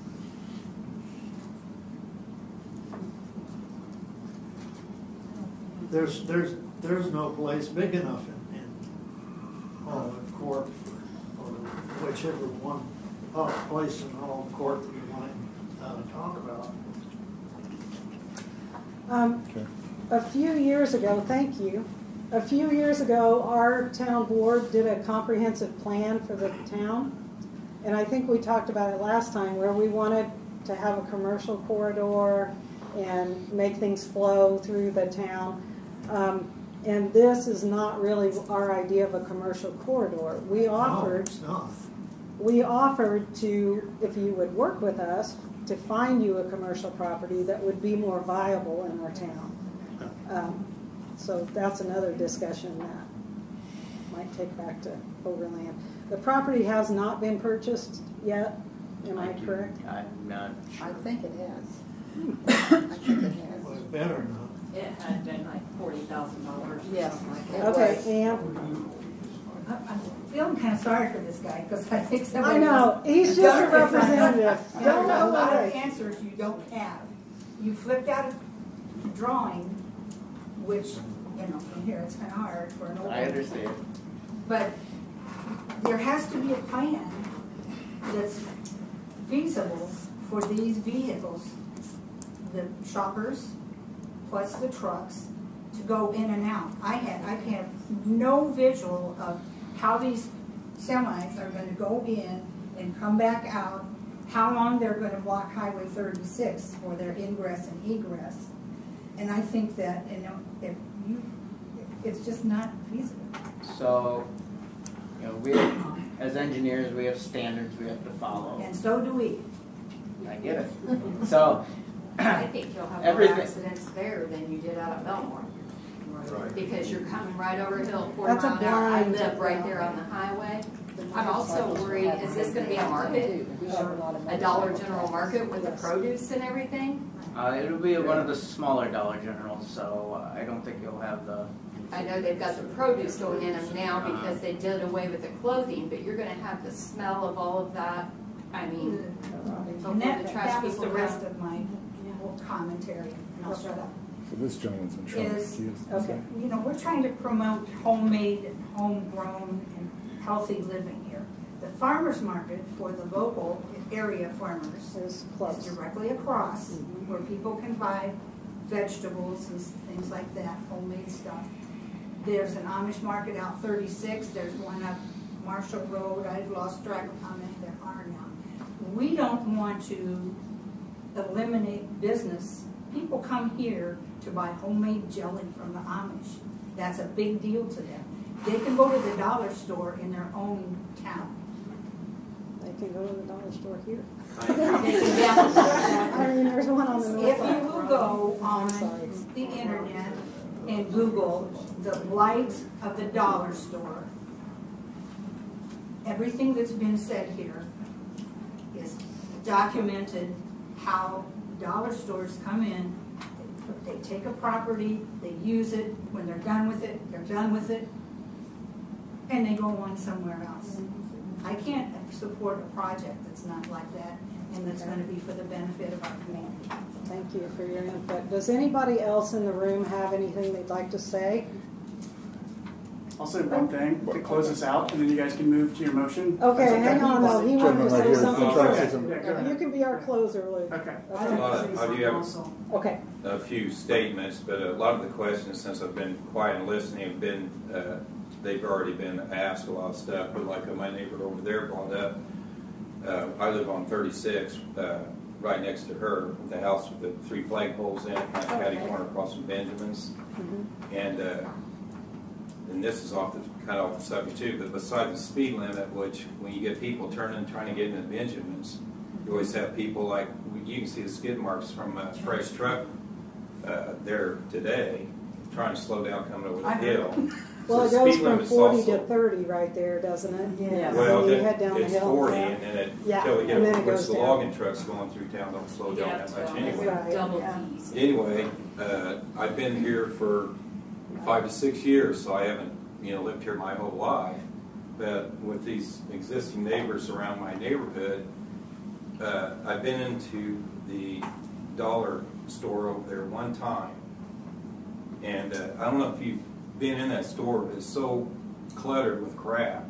There's no place big enough in Olive Court or whichever one place in Olive Court that you want to talk about. A few years ago, thank you. A few years ago, our town board did a comprehensive plan for the town, and I think we talked about it last time, where we wanted to have a commercial corridor and make things flow through the town. And this is not really our idea of a commercial corridor. We offered, no, it's not. We offered to, if you would work with us, to find you a commercial property that would be more viable in our town. So that's another discussion that might take back to Overland. The property has not been purchased yet. Am I correct? I'm not sure. I think it has. I think it has. Well, it better not. It had been like $40,000. Yes. Okay, Ann. I'm feeling kind of sorry for this guy, because I think I somebody. know, he's just a representative. Don't There's a know lot of why. answers you don't have. You flipped out a drawing, which, you know, from here, it's kind of hard for an old. I understand. But there has to be a plan that's feasible for these vehicles, the shoppers plus the trucks, to go in and out. I have no visual of how these semis are going to go in and come back out, how long they're going to block Highway 36 for their ingress and egress. And I think that, you know, it's just not feasible. So, you know, we as engineers, we have standards we have to follow. And so do we. I get it. So, I think you'll have more accidents there than you did out of Belmore. Right. Because you're coming right over a hill, 40 That's a mile an hour. I blind live right there on the highway. I'm also worried, is this going to be a market, a Dollar General market with the produce and everything? it'll be one of the smaller Dollar Generals, so I don't think you'll have the... I know they've got the produce going in them now because they did away with the clothing, but you're going to have the smell of all of that. I mean, And that was the rest of my commentary, and I'll shut up. So this gentleman's in trouble. Okay. You know, we're trying to promote homemade and homegrown and healthy living here. The farmers market for the local area farmers is directly across where people can buy vegetables and things like that, homemade stuff. There's an Amish market out 36. There's one up Marshall Road. I've lost track of how many there are now. We don't want to eliminate business. People come here to buy homemade jelly from the Amish. That's a big deal to them. They can go to the dollar store in their own town. They can go to the dollar store here. I mean, there's one on the north If side. you will go on the internet and Google the blight of the dollar store, everything that's been said here is documented. How dollar stores come in, they take a property, they use it, when they're done with it, they're done with it, and they go on somewhere else. I can't support a project that's not like that, and that's going to be for the benefit of our community. Thank you for your input. Does anybody else in the room have anything they'd like to say? I'll say one thing to close us out, and then you guys can move to your motion. Okay, hang on though. He wanted to say something Okay. first. You can be our closer, Luke. Okay. I do have a few statements, but a lot of the questions, since I've been quiet and listening, have been they've already been asked a lot of stuff. But like my neighbor over there brought up, I live on 36, right next to her, the house with the 3 flagpoles in it, kind of catty corner across from Benjamin's, and this is kind of off the subject too, but besides the speed limit, which when you get people trying to get into Benjamin's, You always have people like, you can see the skid marks from a fresh truck there today, trying to slow down coming over the hill. Well, So it goes speed from limit's 40 also- to 30 right there, doesn't it? Yeah. Well, And then you then head down the it's hill. 40, Yeah. and then Yeah, until we get and then over, it which goes the down. logging trucks going through town don't slow down that much anyway. Double Yeah. D's. Anyway, I've been here for 5 to 6 years, so I haven't, lived here my whole life. But with these existing neighbors around my neighborhood, I've been into the dollar store over there one time, and I don't know if you've been in that store, but it's so cluttered with crap.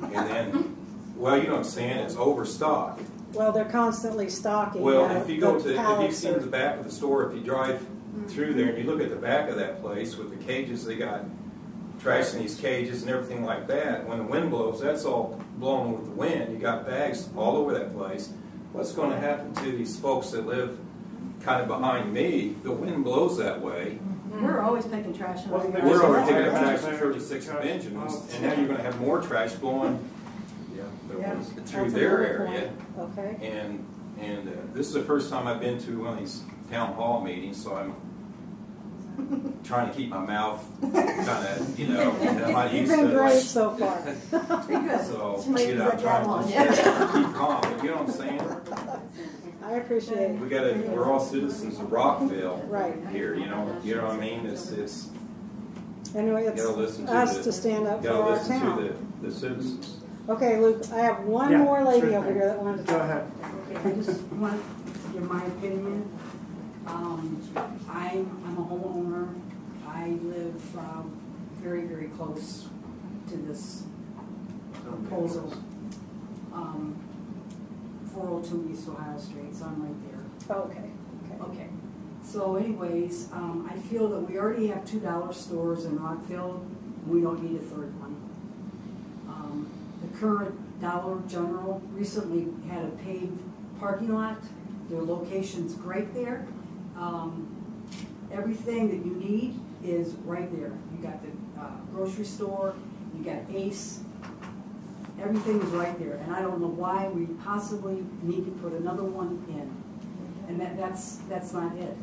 And then, well, you know what I'm saying, it's overstocked. Well, they're constantly stocking. Well, if you go to, if you've pallets seen are- the back of the store, if you drive through there and you look at the back of that place with the cages, they got trash in these cages and everything like that. When the wind blows, that's all blown with the wind. You got bags all over that place. What's going to happen to these folks that live kind of behind me? The wind blows that way. We're always picking trash in our yard. We're already picking up trash from 36 Benjamins, and now you're going to have more trash blowing through their area. Okay. And this is the first time I've been to one of these town hall meetings, so I'm trying to keep my mouth kind of, I'm not used You've been to great it. so far. So, I'm trying to keep calm, but you know what I'm saying? I appreciate it. We're all citizens of Rockville Right. here, you know what I mean? It's Anyway, you it's gotta listen to us to stand up for gotta our listen town. to the citizens. Okay, Luke, I have one more lady over here that wanted to talk. Go ahead. Okay, I just want to give my opinion. I'm a homeowner. I live very, very close to this proposal. 402 East Ohio Street, so I'm right there. Oh, okay. Okay. So anyways, I feel that we already have $2 stores in Rockville. We don't need a third one. The current Dollar General recently had a paved parking lot. Their location's great there. Everything that you need is right there. You got the grocery store, you got Ace, everything is right there. And I don't know why we possibly need to put another one in. And that's not it.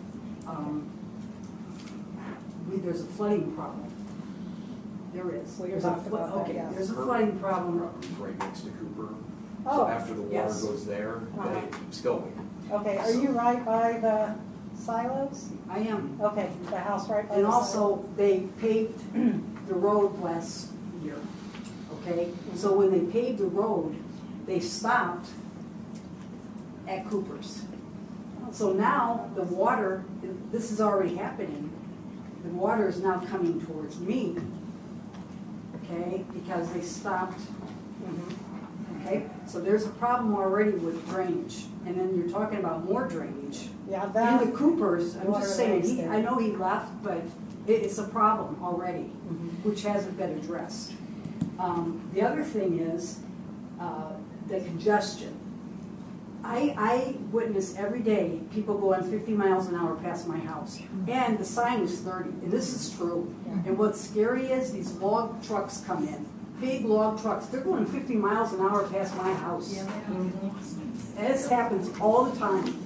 There's a flooding problem. There is. We There's talked about that, okay, yes. there's a flooding problem. Right next to Cooper. Oh, So after the water yes. goes there, Uh-huh. then it keeps going. Okay, are you right by the silos? I am. Okay, the house right by And the also, they paved the road last year, okay? So when they paved the road, they stopped at Cooper's. So now, the water, this is already happening, the water is now coming towards me, okay? Because they stopped, okay? So there's a problem already with drainage. And then you're talking about more drainage. Yeah, that. In the Coopers, I'm water just saying, lanes there. I know he left, but it's a problem already, which hasn't been addressed. The other thing is the congestion. I witness every day people going 50 miles an hour past my house, and the sign is 30, and this is true. And what's scary is these log trucks come in, big log trucks, they're going 50 miles an hour past my house. This happens all the time.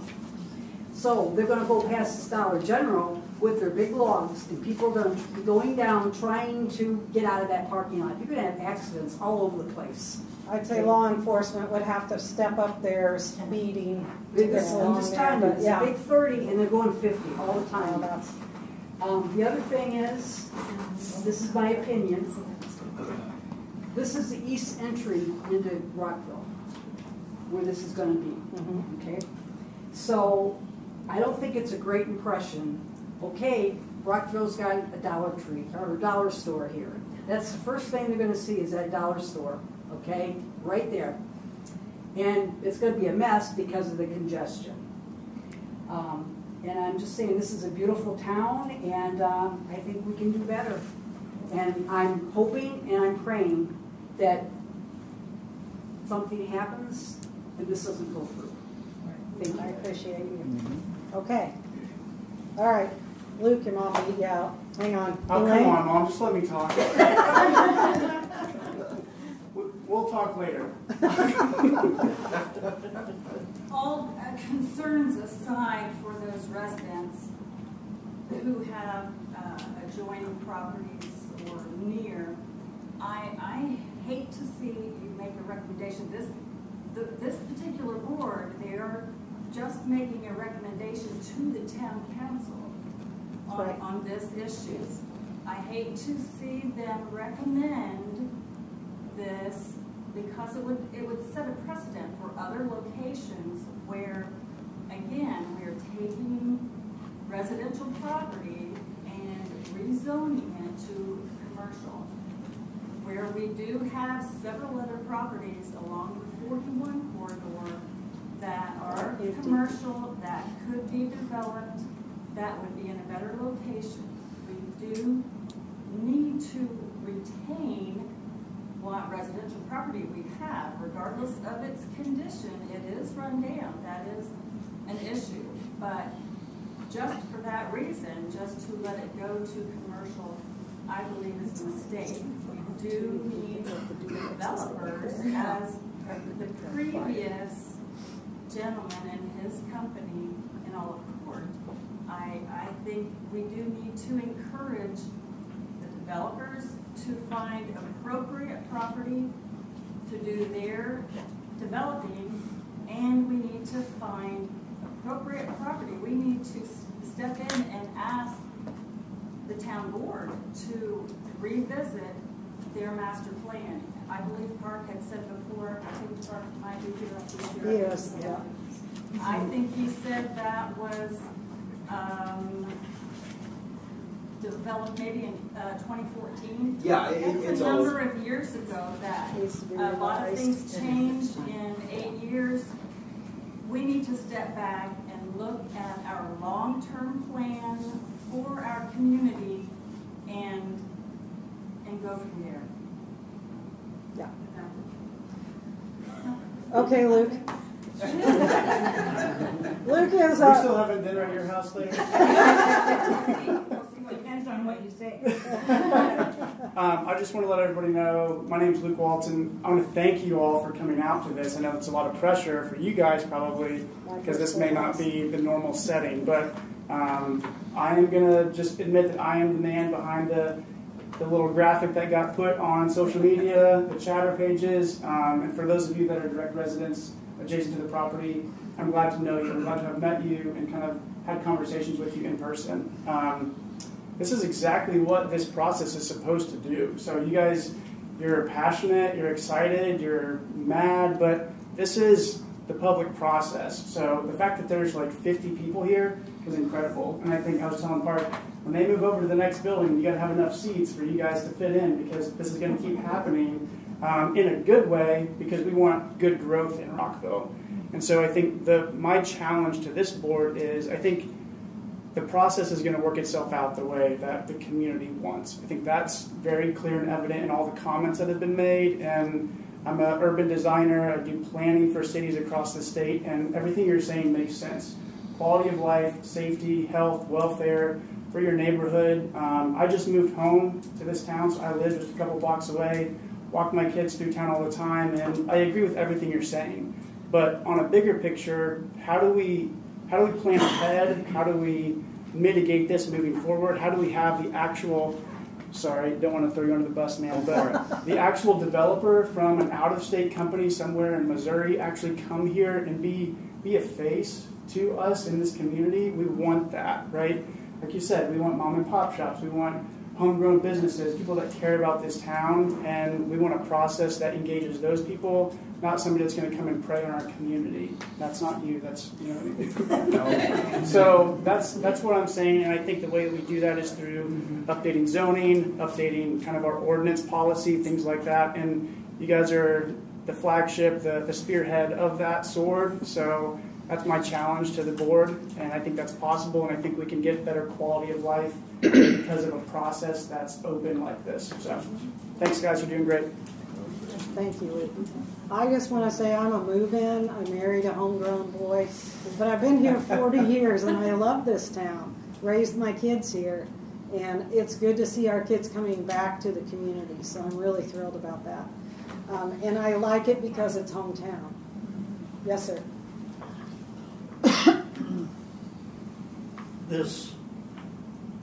So they're gonna go past this Dollar General with their big logs, and people are gonna be going down trying to get out of that parking lot. You're gonna have accidents all over the place. I'd say law enforcement would have to step up their speeding. to get I'm along just there, telling you, but it's yeah. a big 30 and they're going 50 all the time. Well, The other thing is, this is my opinion, this is the east entry into Rockville, where this is gonna be, okay? So, I don't think it's a great impression. Okay, Rockville's got a Dollar Tree, or a dollar store here. That's the first thing they're gonna see is that dollar store, okay? Right there. And it's gonna be a mess because of the congestion. And I'm just saying, this is a beautiful town, and I think we can do better. And I'm hoping and I'm praying that something happens and this doesn't go through. Thank you. I appreciate you. Okay. All right. Luke, your mom beat you out. Hang on. Oh, Elaine? come on, Mom, just let me talk. We'll talk later. All concerns aside for those residents who have adjoining properties or near, I hate to see you make a recommendation. This particular board, they are just making a recommendation to the town council on this issue. I hate to see them recommend this because it would set a precedent for other locations where, again, we're taking residential property and rezoning it to commercial, where we do have several other properties along the 41 corridor that are commercial, that could be developed, that would be in a better location. We do need to retain what residential property we have, regardless of its condition. It is run down, that is an issue, but just for that reason, just to let it go to commercial, I believe is a mistake. We do need developers, as the previous gentleman and his company in all of court. I think we do need to encourage the developers to find appropriate property to do their developing, and we need to find appropriate property. We need to step in and ask the town board to revisit their master plan. I believe Park had said before, I think Park might be here up here. Yes, yeah. I think he said that was developed maybe in 2014. Yeah, it's a number of years ago that a lot of things changed in 8 years. We need to step back and look at our long-term plan for our community and go from there. Yeah. Okay, Luke. Luke is. We're still having dinner at your house later. Depends on what you say. I just want to let everybody know, my name is Luke Walton. I want to thank you all for coming out to this. I know it's a lot of pressure for you guys probably, because this may not be the normal setting, but I am going to just admit that I am the man behind the little graphic that got put on social media, the chatter pages, and for those of you that are direct residents adjacent to the property, I'm glad to know you. I'm glad to have met you and kind of had conversations with you in person. This is exactly what this process is supposed to do. So you guys, you're passionate, you're excited, you're mad, but this is the public process. So the fact that there's like 50 people here is incredible. And I think I was telling Park, when they move over to the next building, you got to have enough seats for you guys to fit in, because this is going to keep happening in a good way, because we want good growth in Rockville. And so I think my challenge to this board is, I think the process is going to work itself out the way that the community wants. I think that's very clear and evident in all the comments that have been made. And I'm an urban designer. I do planning for cities across the state, and everything you're saying makes sense. Quality of life, safety, health, welfare for your neighborhood. I just moved home to this town, so I live just a couple blocks away, walk my kids through town all the time, and I agree with everything you're saying. But on a bigger picture, how do we plan ahead? How do we mitigate this moving forward? How do we have the actual, sorry, don't want to throw you under the bus, man, but the actual developer from an out-of-state company somewhere in Missouri actually come here and be a face to us in this community? We want that, right? Like you said, we want mom and pop shops. We want homegrown businesses, people that care about this town, and we want a process that engages those people, not somebody that's going to come and prey on our community. That's not you. That's, you know what I mean? So that's what I'm saying, and I think the way that we do that is through updating zoning, updating kind of our ordinance policy, things like that. And you guys are the flagship, the spearhead of that sword. So that's my challenge to the board, and I think that's possible, and I think we can get better quality of life because of a process that's open like this. So thanks, guys. You're doing great. Thank you. I just want to say I'm a move-in. I married a homegrown boy, but I've been here 40 years, and I love this town. Raised my kids here, And it's good to see our kids coming back to the community, so I'm really thrilled about that. And I like it because it's hometown. Yes, sir. This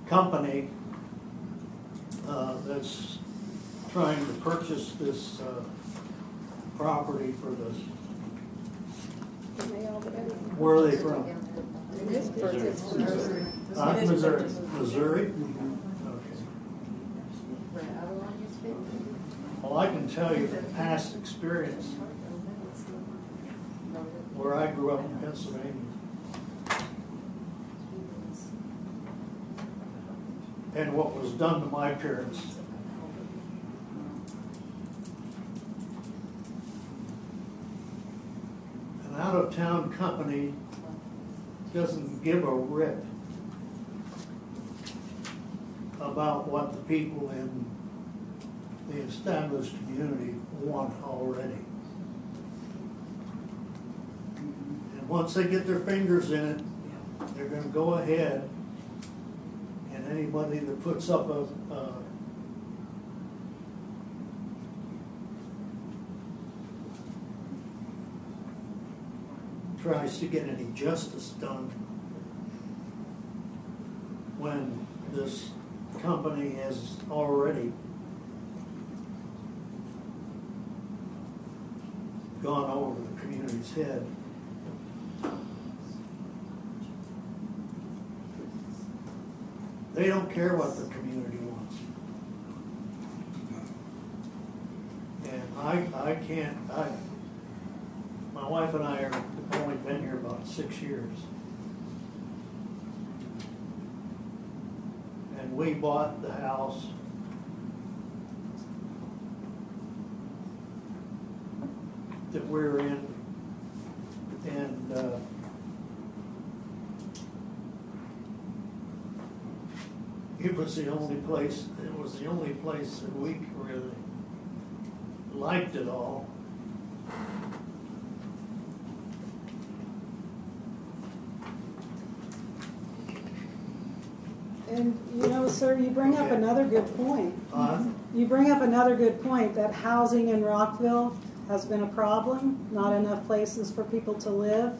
company that's trying to purchase this property for this, where are they from? Missouri. Missouri? Okay. Well, I can tell you from past experience where I grew up in Pennsylvania. And what was done to my parents. An out-of-town company doesn't give a rip about what the people in the established community want already. And once they get their fingers in it, they're going to go ahead, and anybody that puts up a tries to get any justice done when this company has already gone over the community's head. They don't care what the community wants. And my wife and I have only been here about 6 years. And we bought the house that we're in, and it was the only place that we really liked it all. And you know, sir, you bring up another good point. You bring up another good point that housing in Rockville has been a problem, not enough places for people to live.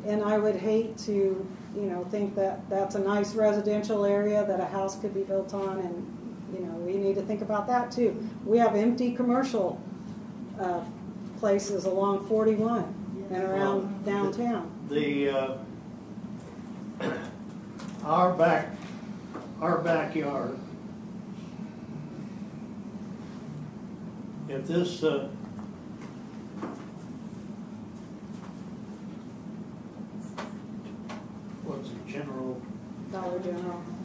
And I would hate to, think that that's a nice residential area that a house could be built on, and, we need to think about that too. We have empty commercial places along 41 and around downtown. Our backyard, if this what's it,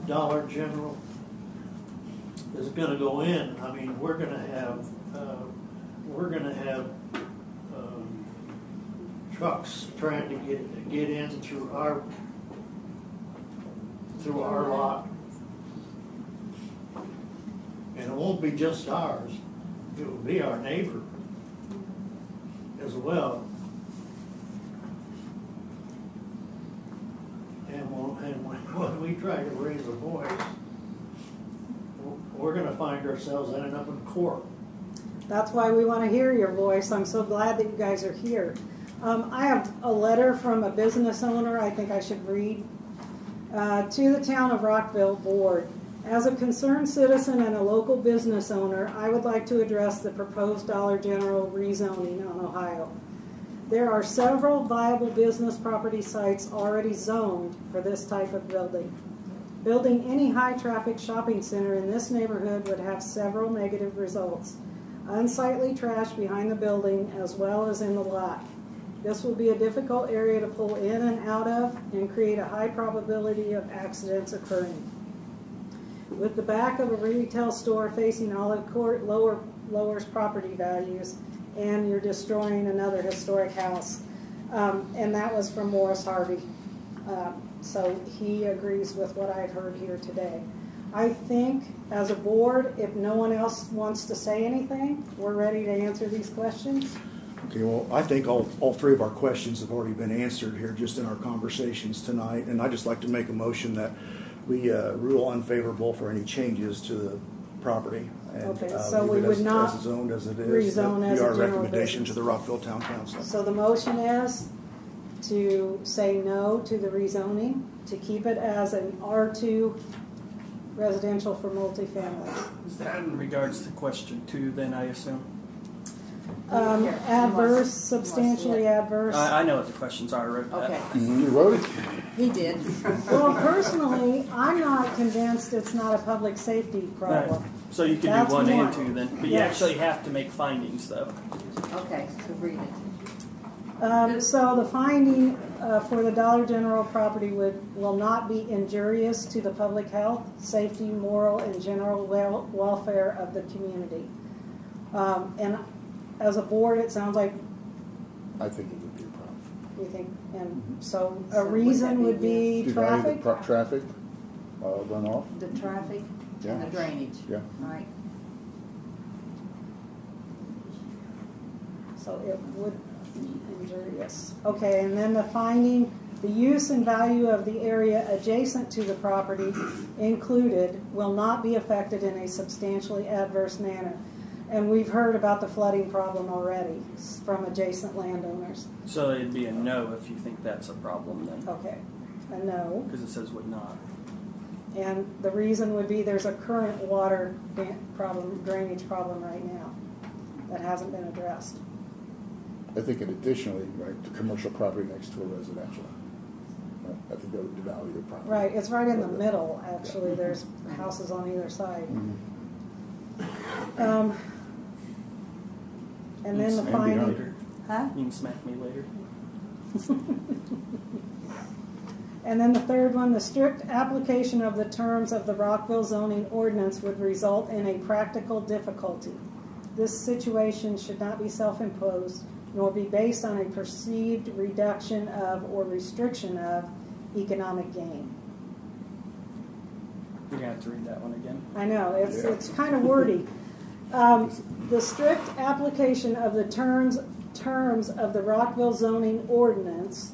Dollar General is going to go in. I mean, we're going to have trucks trying to get in through our lot. And it won't be just ours, it will be our neighbor as well. And when we try to raise a voice, we're going to find ourselves ending up in court. That's why we want to hear your voice. I'm so glad that you guys are here. I have a letter from a business owner I think I should read. To the Town of Rockville Board. As a concerned citizen and a local business owner, I would like to address the proposed Dollar General rezoning on Ohio. There are several viable business property sites already zoned for this type of building. Building any high-traffic shopping center in this neighborhood would have several negative results. Unsightly trash behind the building as well as in the lot. This will be a difficult area to pull in and out of and create a high probability of accidents occurring. With the back of a retail store facing Olive Court lowers property values, and you're destroying another historic house. And that was from Morris Harvey. So he agrees with what I've heard here today. I think as a board, if no one else wants to say anything, we're ready to answer these questions. Okay, well, I think all three of our questions have already been answered here just in our conversations tonight, and I'd just like to make a motion that we rule unfavorable for any changes to the property. And, Okay, so we leave it would not as zoned as it is. rezone as a Our general recommendation business. to the Rockville Town Council. So the motion is to say no to the rezoning, to keep it as an R2 residential for multifamily. Is that in regards to question 2 then, I assume? Adverse, substantially adverse. I know what the questions are. I wrote that. Okay. You wrote it? He did. Well, personally, I'm not convinced it's not a public safety problem. Right. So you could That's do 1 and one. 2 then. But you Yes. actually have to make findings though. Okay, so read it. So the finding for the Dollar General property will not be injurious to the public health, safety, moral, and general welfare of the community. And as a board, it sounds like I think it would be a problem. you think, and so a reason would be traffic? Traffic, runoff. The traffic Yeah. and the drainage. Yeah. Right. So it would be injurious. Okay, and then the finding, the use and value of the area adjacent to the property included will not be affected in a substantially adverse manner. And we've heard about the flooding problem already from adjacent landowners. So it'd be a no if you think that's a problem then. Okay, a no. Because it says would not. And the reason would be there's a current water problem, drainage problem right now that hasn't been addressed. I think additionally, right, the commercial property next to a residential. I think that would devalue the property. Right, it's right in the middle, actually. There's houses on either side. And then the finding. Huh? You can smack me later. And then the third one, the strict application of the terms of the Rockville zoning ordinance would result in a practical difficulty. This situation should not be self-imposed, nor be based on a perceived reduction of or restriction of economic gain. You're going to have to read that one again. I know, it's kind of wordy. The strict application of the terms of the Rockville zoning ordinance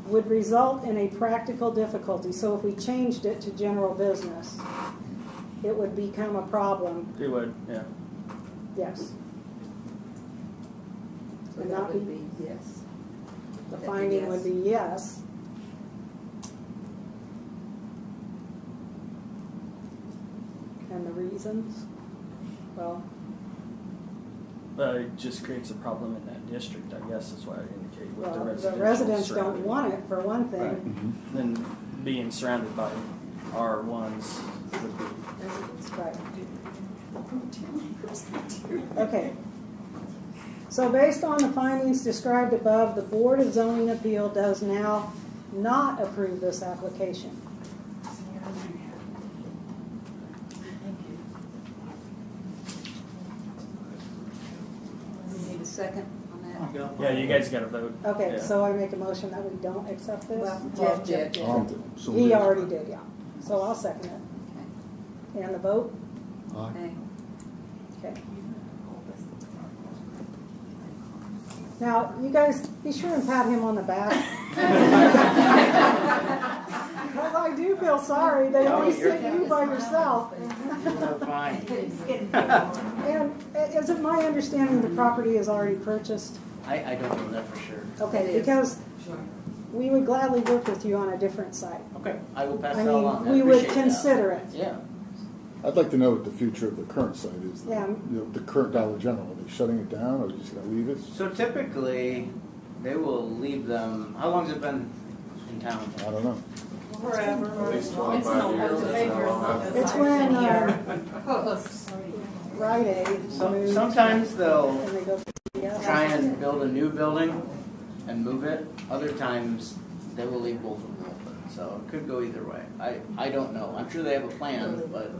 would result in a practical difficulty. So if we changed it to general business, it would become a problem. It would, yeah. Yes. So Would that not would be, be yes. the That'd be finding yes. would be yes. And the reasons? Well, It just creates a problem in that district, I guess, is what I indicated with the well, residential. the residents don't surrounding. want it, for one thing. Right. Then being surrounded by R1s would be. Right. Okay. So based on the findings described above, the Board of Zoning Appeal does now not approve this application. We need a second on that. Yeah, you guys got to vote. Okay, Yeah. so I make a motion that we don't accept this? Well, Jeff did. He already did, yeah. So I'll second it. And the vote? Okay. Okay. Now, you guys, be sure and pat him on the back. Because I do feel sorry. They always sent you by yourself. Fine. And is it my understanding the property is already purchased? I don't know that for sure. Okay, because we would gladly work with you on a different site. Okay, I will pass I that along. mean, I we would appreciate that. consider it. Yeah. I'd like to know what the future of the current site is. Yeah. The current Dollar General, are they shutting it down or are they just going to leave it? So typically, they will leave them. How long has it been in town? I don't know. Forever. At least 25 years. It's when Rite Aid moved. Sometimes they'll And they go try and build a new building and move it. Other times, they will leave both of them open. So it could go either way. I don't know. I'm sure they have a plan, but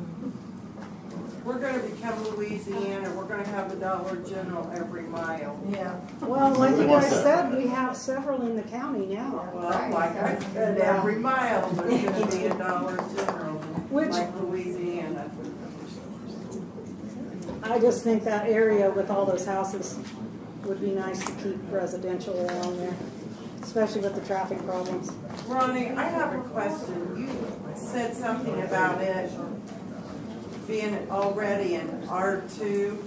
We're gonna become Louisiana, we're gonna have a Dollar General every mile. Yeah. Well, like you guys said, we have several in the county now. Well, like I said, every mile there's gonna be a Dollar General, like Louisiana. I just think that area with all those houses would be nice to keep residential along there, especially with the traffic problems. Ronnie, I have a question. said something about it being already in R2.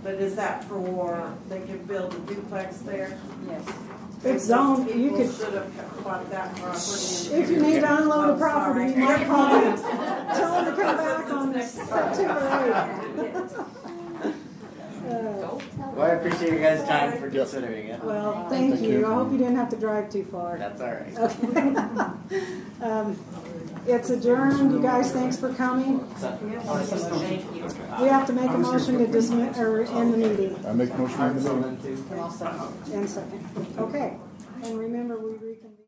But is that for, they could build a duplex there? Yes. It's zoned, you could, Should have bought that property. if you need to unload a property, you might call them, tell them to come back on September 8th. Well, I appreciate you guys' time for considering it. Well, thank you. I hope you didn't have to drive too far. That's all right. Okay. It's adjourned. You guys, thanks for coming. We have to make a motion to dismiss or end the meeting. I make a motion to end the meeting. And second. Okay. And remember, we reconvene.